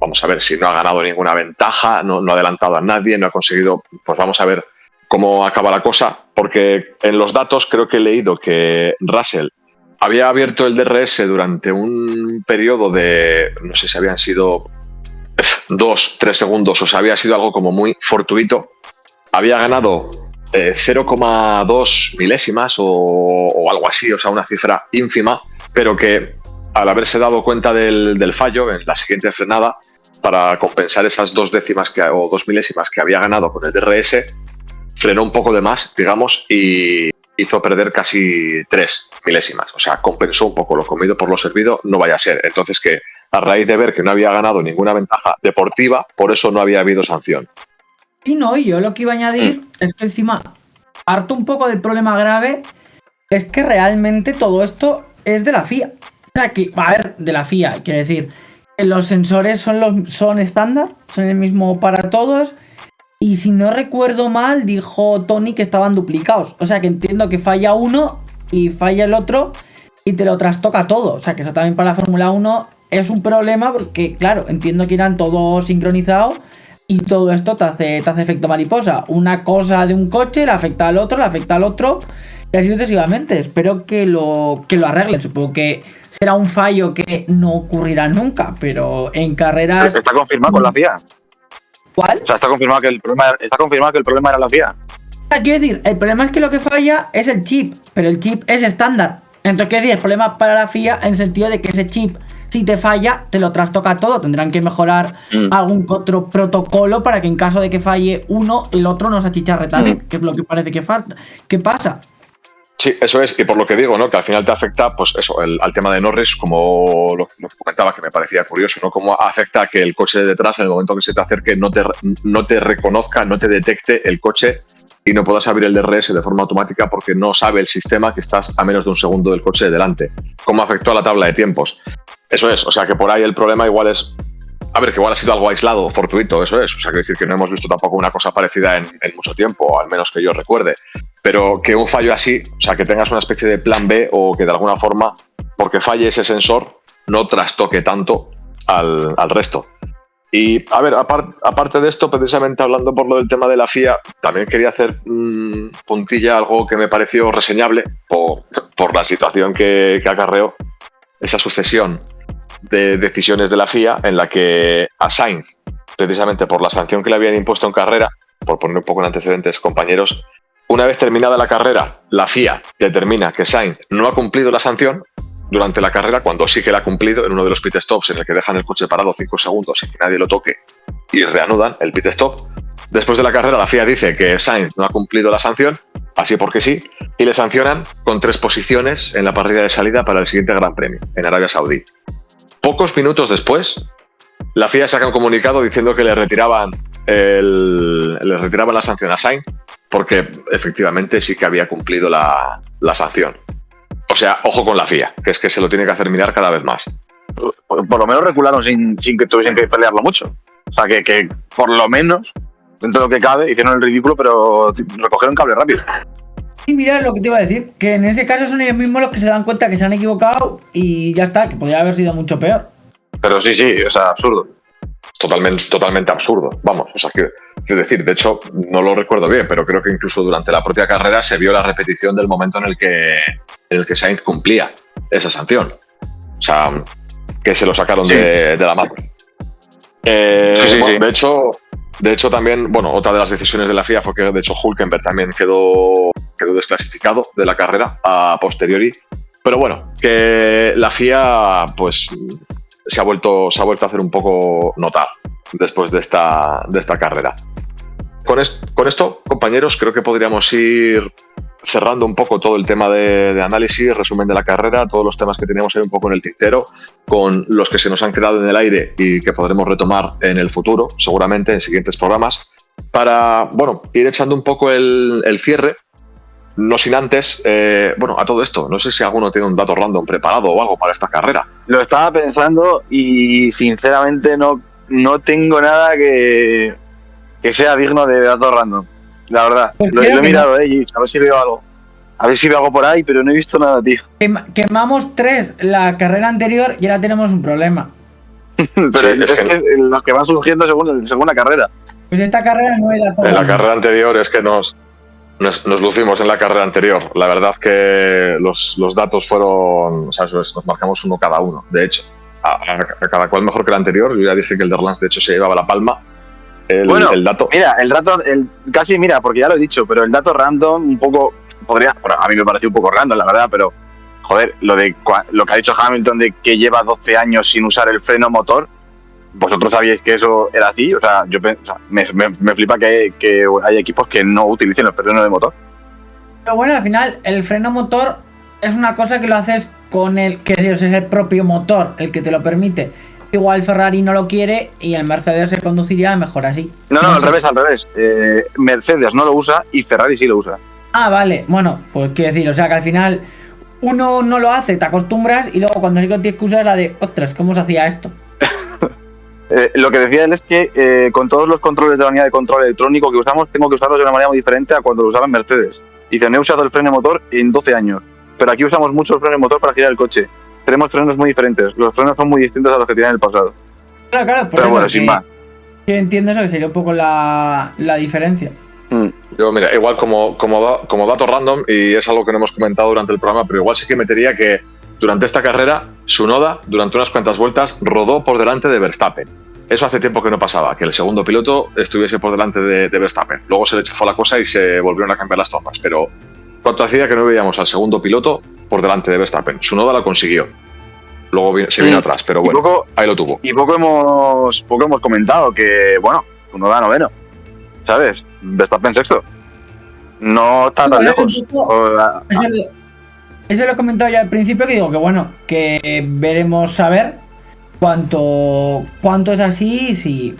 vamos a ver, si no ha ganado ninguna ventaja, no ha adelantado a nadie, no ha conseguido, pues vamos a ver cómo acaba la cosa, porque en los datos creo que he leído que Russell había abierto el DRS durante un periodo de, no sé si habían sido 2-3 segundos, o sea, había sido algo como muy fortuito. Había ganado 0,2 milésimas o algo así, o sea, una cifra ínfima, pero que al haberse dado cuenta del fallo en la siguiente frenada, para compensar esas 2 décimas o 2 milésimas que había ganado con el DRS, frenó un poco de más, digamos, y hizo perder casi 3 milésimas. O sea, compensó un poco lo comido por lo servido, no vaya a ser. Entonces que a raíz de ver que no había ganado ninguna ventaja deportiva, por eso no había habido sanción. Y no, y yo lo que iba a añadir es que encima, harto un poco del problema grave, es que realmente todo esto es de la FIA. O sea, que, a ver, de la FIA, quiero decir, que los sensores son estándar, son el mismo para todos. Y si no recuerdo mal, dijo Tony que estaban duplicados. O sea que entiendo que falla uno y falla el otro. y te lo trastoca todo. O sea, que eso también para la Fórmula 1 es un problema porque, claro, entiendo que irán todos sincronizados y todo esto te hace efecto mariposa. Una cosa de un coche le afecta al otro, y así sucesivamente. Espero que lo arreglen. Supongo que será un fallo que no ocurrirá nunca, pero en carreras... Está confirmado con la FIA. ¿Cuál? O sea, está confirmado que el problema era la FIA. Quiero decir, el problema es que lo que falla es el chip, pero el chip es estándar. Entonces, quiero decir, el problema para la FIA en el sentido de que ese chip, si te falla, te lo trastoca todo. Tendrán que mejorar algún otro protocolo para que en caso de que falle uno, el otro no se achicharre también, que es lo que parece que falta. ¿Qué pasa? Sí, eso es, y por lo que digo, ¿no? Que al final te afecta, pues eso, al tema de Norris, como lo que comentaba, que me parecía curioso, ¿no? Cómo afecta que el coche de detrás, en el momento que se te acerque, no te reconozca, no te detecte el coche y no puedas abrir el DRS de forma automática porque no sabe el sistema que estás a menos de un segundo del coche de delante. ¿Cómo afectó a la tabla de tiempos? Eso es, o sea que por ahí el problema igual es... A ver, que igual ha sido algo aislado, fortuito, eso es. O sea, quiere decir que no hemos visto tampoco una cosa parecida en mucho tiempo, al menos que yo recuerde. Pero que un fallo así, o sea, que tengas una especie de plan B o que de alguna forma, porque falle ese sensor, no trastoque tanto al resto. Y, a ver, aparte de esto, precisamente hablando por lo del tema de la FIA, también quería hacer puntilla algo que me pareció reseñable por la situación que acarreó esa sucesión de decisiones de la FIA en la que a Sainz, precisamente por la sanción que le habían impuesto en carrera, por poner un poco en antecedentes, compañeros, una vez terminada la carrera, la FIA determina que Sainz no ha cumplido la sanción durante la carrera, cuando sí que la ha cumplido en uno de los pit stops en el que dejan el coche parado 5 segundos sin que nadie lo toque y reanudan el pit stop. Después de la carrera, la FIA dice que Sainz no ha cumplido la sanción, así porque sí, y le sancionan con 3 posiciones en la parrilla de salida para el siguiente Gran Premio, en Arabia Saudí. Pocos minutos después, la FIA saca un comunicado diciendo que le retiraban la sanción a Sainz porque efectivamente sí que había cumplido la sanción. O sea, ojo con la FIA, que es que se lo tiene que hacer mirar cada vez más. Por lo menos recularon sin que tuviesen que pelearlo mucho. O sea, que por lo menos, dentro de lo que cabe, hicieron el ridículo, pero recogieron cable rápido. Y mira lo que te iba a decir, que en ese caso son ellos mismos los que se dan cuenta que se han equivocado y ya está, que podría haber sido mucho peor. Pero sí, o sea, absurdo. Totalmente absurdo, vamos, o sea, quiero decir, de hecho, no lo recuerdo bien, pero creo que incluso durante la propia carrera se vio la repetición del momento en el que Sainz cumplía esa sanción. O sea, que se lo sacaron de la mano. Bueno, de hecho, también, bueno, otra de las decisiones de la FIA fue que, de hecho, Hülkenberg también quedó desclasificado de la carrera a posteriori. Pero bueno, que la FIA, pues, se ha vuelto a hacer un poco notar después de esta carrera. Con esto, compañeros, creo que podríamos ir cerrando un poco todo el tema de análisis, resumen de la carrera, todos los temas que teníamos ahí un poco en el tintero, con los que se nos han quedado en el aire y que podremos retomar en el futuro, seguramente en siguientes programas, para, bueno, ir echando un poco el cierre. No sin antes, a todo esto, no sé si alguno tiene un dato random preparado o algo para esta carrera. Lo estaba pensando y sinceramente no tengo nada que sea digno de dato random. La verdad, pues lo he mirado, a ver si veo algo. A ver si veo algo por ahí, pero no he visto nada, tío. Quemamos 3 la carrera anterior y ahora tenemos un problema. Pero sí, es que los que van surgiendo según la carrera. Pues esta carrera no era todo. En la carrera anterior es que nos lucimos en la carrera anterior. La verdad que los datos fueron... O sea, nos marcamos uno cada uno, de hecho. A cada cual mejor que el anterior. Yo ya dije que el Derlans, de hecho, se llevaba la palma. El dato... Mira, casi, porque ya lo he dicho, pero el dato random un poco... a mí me pareció un poco random, la verdad, pero... Joder, lo que ha dicho Hamilton de que lleva 12 años sin usar el freno motor... ¿Vosotros sabíais que eso era así? O sea, me flipa que hay equipos que no utilicen el freno de motor. Pero bueno, al final, el freno motor es una cosa que lo haces con es el propio motor el que te lo permite. Igual Ferrari no lo quiere y el Mercedes se conduciría mejor así. No, al revés. Mercedes no lo usa y Ferrari sí lo usa. Ah, vale. Bueno, pues quiero decir, o sea que al final uno no lo hace, te acostumbras y luego cuando sí que tienes que usar la de, ostras, ¿cómo se hacía esto? Lo que decía él es que con todos los controles de la unidad de control electrónico que usamos, tengo que usarlos de una manera muy diferente a cuando lo usaba en Mercedes. Dice, no he usado el freno motor en 12 años. pero aquí usamos mucho el freno de motor para girar el coche. Tenemos frenos muy diferentes, los frenos son muy distintos a los que tenían en el pasado. Claro, por pero eso bueno, sin más. Que entiendo eso, que sería un poco la diferencia. Yo, mira, igual como dato random, y es algo que no hemos comentado durante el programa, pero igual sí que metería que durante esta carrera, Tsunoda, durante unas cuantas vueltas, rodó por delante de Verstappen. Eso hace tiempo que no pasaba, que el segundo piloto estuviese por delante de Verstappen. Luego se le chafó la cosa y se volvieron a cambiar las tofas, pero ¿cuánto hacía que no veíamos al segundo piloto por delante de Verstappen? Tsunoda lo consiguió. Luego se vino atrás, pero bueno, ahí lo tuvo. Y poco hemos comentado que, bueno, Tsunoda noveno, ¿sabes? Verstappen sexto. No está tan lejos. Eso lo he comentado ya al principio, que digo que bueno, que veremos a ver cuánto es así, si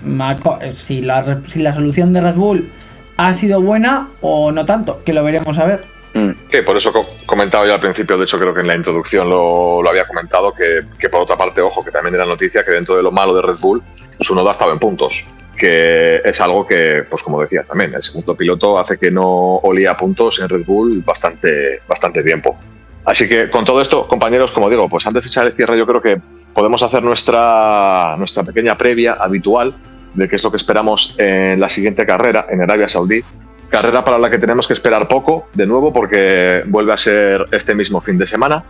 la solución de Red Bull ha sido buena o no tanto, que lo veremos a ver. Sí, por eso comentaba yo al principio, de hecho creo que en la introducción lo había comentado, que por otra parte, ojo, que también era noticia que dentro de lo malo de Red Bull, Tsunoda estaba en puntos, que es algo que, pues como decía también, el segundo piloto hace que no olía puntos en Red Bull bastante tiempo. Así que con todo esto, compañeros, como digo, pues antes de echar el cierre yo creo que podemos hacer nuestra pequeña previa habitual de qué es lo que esperamos en la siguiente carrera, en Arabia Saudí. Carrera para la que tenemos que esperar poco, de nuevo, porque vuelve a ser este mismo fin de semana.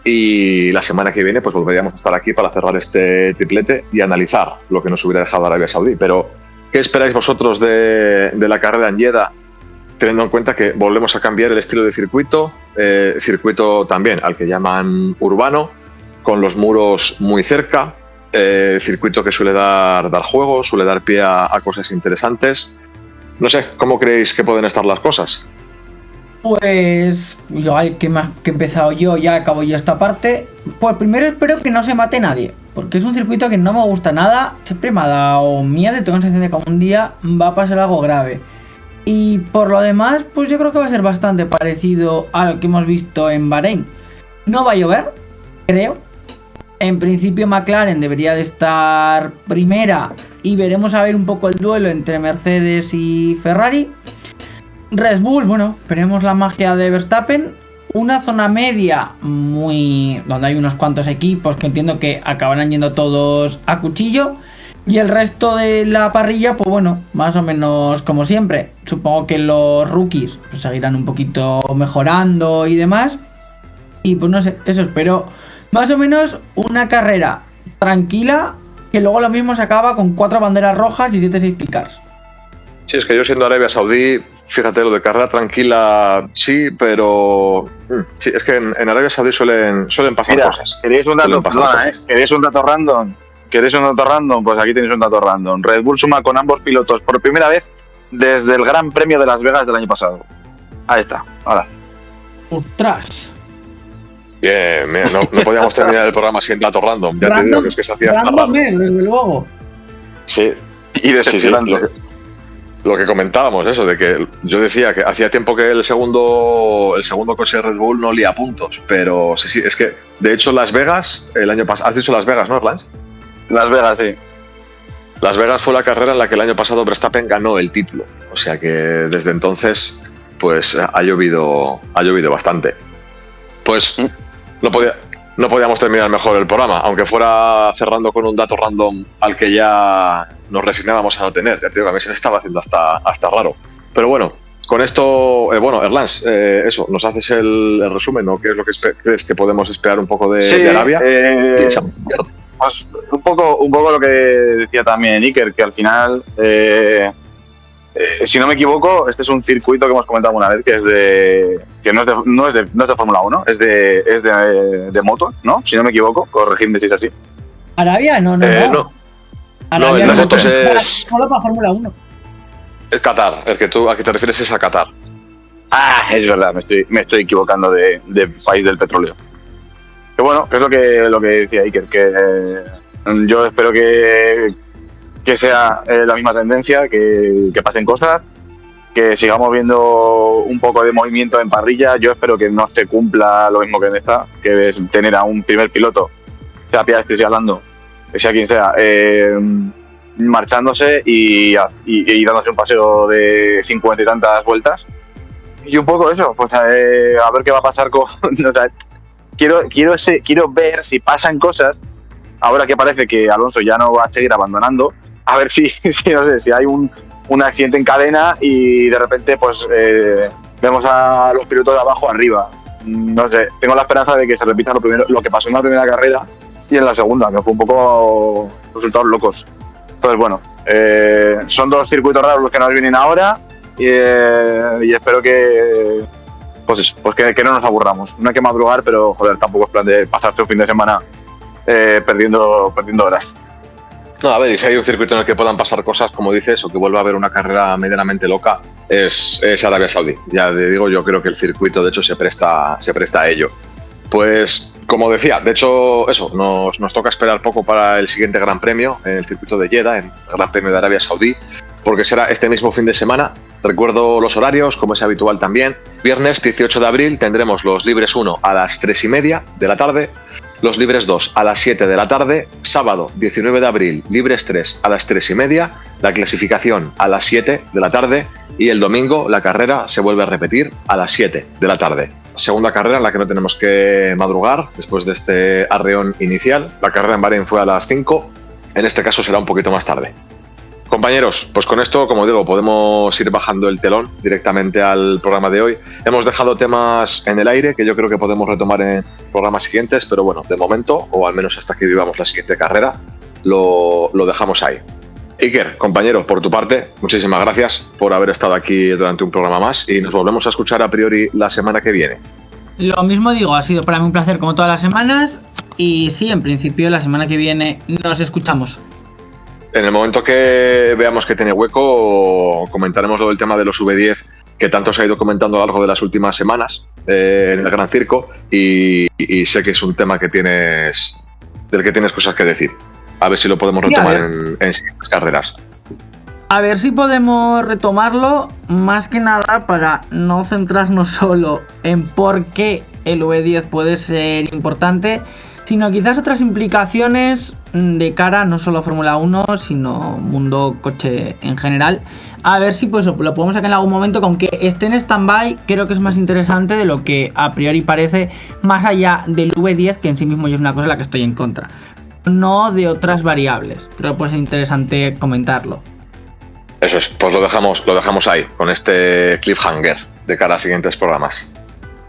Y la semana que viene pues volveríamos a estar aquí para cerrar este triplete y analizar lo que nos hubiera dejado Arabia Saudí. Pero, ¿qué esperáis vosotros de la carrera en Jeddah? Teniendo en cuenta que volvemos a cambiar el estilo de circuito, circuito también al que llaman urbano, con los muros muy cerca, circuito que suele dar juego, suele dar pie a cosas interesantes. No sé, ¿cómo creéis que pueden estar las cosas? Pues yo, que he empezado yo, ya acabo yo esta parte. Pues primero espero que no se mate nadie, porque es un circuito que no me gusta nada. Siempre me ha dado miedo y tengo la sensación de que algún día va a pasar algo grave. Y por lo demás, pues yo creo que va a ser bastante parecido a lo que hemos visto en Bahrein. No va a llover, creo. En principio McLaren debería de estar primera y veremos a ver un poco el duelo entre Mercedes y Ferrari. Red Bull, bueno, veremos la magia de Verstappen. Una zona media donde hay unos cuantos equipos que entiendo que acabarán yendo todos a cuchillo. Y el resto de la parrilla, pues bueno, más o menos como siempre. Supongo que los rookies pues seguirán un poquito mejorando y demás. Y pues no sé, eso espero. Más o menos una carrera tranquila, que luego lo mismo se acaba con 4 banderas rojas y 7 safety cars. Sí, es que yo siendo Arabia Saudí, fíjate, lo de carrera tranquila sí, pero sí, es que en Arabia Saudí suelen pasar cosas. ¿Queréis un dato, ¿Queréis un dato random? Pues aquí tenéis un dato random. Red Bull suma con ambos pilotos por primera vez desde el Gran Premio de Las Vegas del año pasado. Ahí está, ahora. ¡Ostras! Bien, no podíamos terminar el programa sin dato random. Ya te digo que es que se hacía hasta raro. Desde luego. Sí. Y decepcionante. Sí, lo que comentábamos, eso, de que yo decía que hacía tiempo que el segundo coche de Red Bull no olía puntos, pero sí, es que, de hecho, Las Vegas, el año pasado, has dicho Las Vegas, ¿no, Erlans? Las Vegas, sí. Las Vegas fue la carrera en la que el año pasado Verstappen ganó el título, o sea que desde entonces, pues ha llovido bastante. Pues no podíamos terminar mejor el programa, aunque fuera cerrando con un dato random al que ya nos resignábamos a no tener. Ya te digo, a mí se me estaba haciendo hasta raro. Pero bueno, con esto, Erlans, eso, nos haces el resumen, ¿no? ¿Qué es lo que crees que podemos esperar un poco de Arabia? Pues un poco lo que decía también Iker, que al final, si no me equivoco, este es un circuito que hemos comentado una vez, que no es de Fórmula 1, es de moto, ¿no? Si no me equivoco, corregidme si es así. Arabia, no. No, el de motos es solo para Fórmula 1. Es Qatar, el que tú a que te refieres es a Qatar. Ah, es verdad, me estoy equivocando de país del petróleo. Que bueno, es lo que decía Iker, que yo espero que sea la misma tendencia, que pasen cosas, que sigamos viendo un poco de movimiento en parrilla. Yo espero que no se cumpla lo mismo que en esta, que es tener a un primer piloto, sea Piastri, sea Lando, que sea quien sea, marchándose y dándose un paseo de 50 y tantas vueltas, Y un poco eso, pues a ver qué va a pasar con... O sea, quiero ver si pasan cosas, ahora que parece que Alonso ya no va a seguir abandonando, a ver si no sé, si hay un accidente en cadena y de repente pues vemos a los pilotos de abajo arriba. No sé, tengo la esperanza de que se repita lo que pasó en la primera carrera y en la segunda, que fue un poco resultados locos. Entonces, bueno, son dos circuitos raros los que nos vienen ahora y espero que que no nos aburramos. No hay que madrugar, pero joder, tampoco es plan de pasarte un fin de semana perdiendo horas. No, a ver, y si hay un circuito en el que puedan pasar cosas, como dices, o que vuelva a haber una carrera medianamente loca, es Arabia Saudí. Ya te digo, yo creo que el circuito, de hecho, se presta a ello. Pues, como decía, de hecho, eso, nos toca esperar poco para el siguiente Gran Premio, en el circuito de Jeddah, en el Gran Premio de Arabia Saudí, porque será este mismo fin de semana. Recuerdo los horarios, como es habitual también. Viernes 18 de abril tendremos los libres 1 a las 3:30 de la tarde, los libres 2 a las 7 de la tarde, sábado 19 de abril, libres 3 a las 3:30, la clasificación a las 7 de la tarde y el domingo la carrera se vuelve a repetir a las 7 de la tarde. Segunda carrera en la que no tenemos que madrugar después de este arreón inicial. La carrera en Bahrein fue a las 5, en este caso será un poquito más tarde. Compañeros, pues con esto, como digo, podemos ir bajando el telón directamente al programa de hoy. Hemos dejado temas en el aire que yo creo que podemos retomar en programas siguientes, pero bueno, de momento, o al menos hasta que vivamos la siguiente carrera, lo dejamos ahí. Iker, compañero, por tu parte, muchísimas gracias por haber estado aquí durante un programa más y nos volvemos a escuchar a priori la semana que viene. Lo mismo digo, ha sido para mí un placer como todas las semanas y sí, en principio la semana que viene nos escuchamos. En el momento que veamos que tiene hueco, comentaremos lo del tema de los V10 que tanto se ha ido comentando a lo largo de las últimas semanas en el Gran Circo y sé que es un tema del que tienes cosas que decir. A ver si lo podemos retomar en siguientes carreras. A ver si podemos retomarlo, más que nada para no centrarnos solo en por qué el V10 puede ser importante, sino quizás otras implicaciones de cara no solo a Fórmula 1, sino mundo coche en general. A ver si pues lo podemos sacar en algún momento, que aunque esté en stand-by, creo que es más interesante de lo que a priori parece, más allá del V10, que en sí mismo yo es una cosa en la que estoy en contra, no de otras variables. Creo que puede ser interesante comentarlo. Eso es, pues lo dejamos ahí, con este cliffhanger de cara a siguientes programas.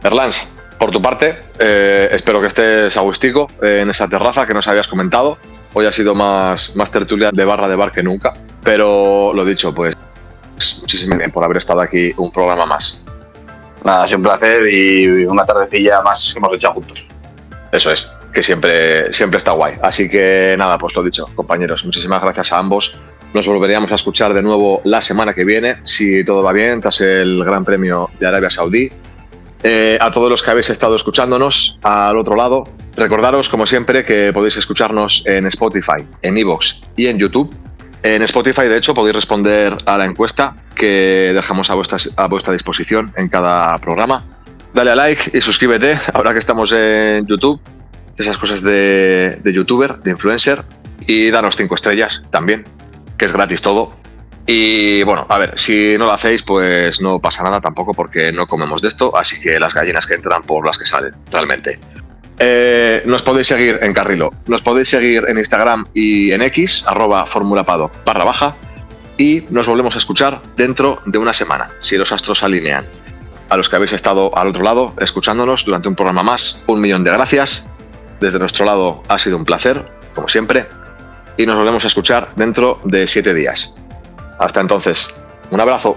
Erlans, por tu parte, espero que estés agustico en esa terraza que nos habías comentado. Hoy ha sido más tertulia de barra de bar que nunca, pero lo dicho, pues muchísimas gracias por haber estado aquí un programa más. Nada, ha sido un placer y una tardecilla más que hemos echado juntos. Eso es, que siempre está guay. Así que nada, pues lo dicho, compañeros, muchísimas gracias a ambos. Nos volveríamos a escuchar de nuevo la semana que viene, si todo va bien, tras el Gran Premio de Arabia Saudí. A todos los que habéis estado escuchándonos al otro lado, recordaros, como siempre, que podéis escucharnos en Spotify, en iVoox y en YouTube. En Spotify, de hecho, podéis responder a la encuesta que dejamos a vuestra disposición en cada programa. Dale a like y suscríbete, ahora que estamos en YouTube, esas cosas de youtuber, de influencer, y danos 5 estrellas también, que es gratis todo. Y bueno, a ver, si no lo hacéis, pues no pasa nada tampoco, porque no comemos de esto, así que las gallinas que entran por las que salen, realmente. Nos podéis seguir en Carrilo, nos podéis seguir en Instagram y en X, @formulapado_, y nos volvemos a escuchar dentro de una semana, si los astros se alinean. A los que habéis estado al otro lado escuchándonos durante un programa más, 1.000.000 de gracias. Desde nuestro lado ha sido un placer, como siempre, y nos volvemos a escuchar dentro de 7 días. Hasta entonces, un abrazo.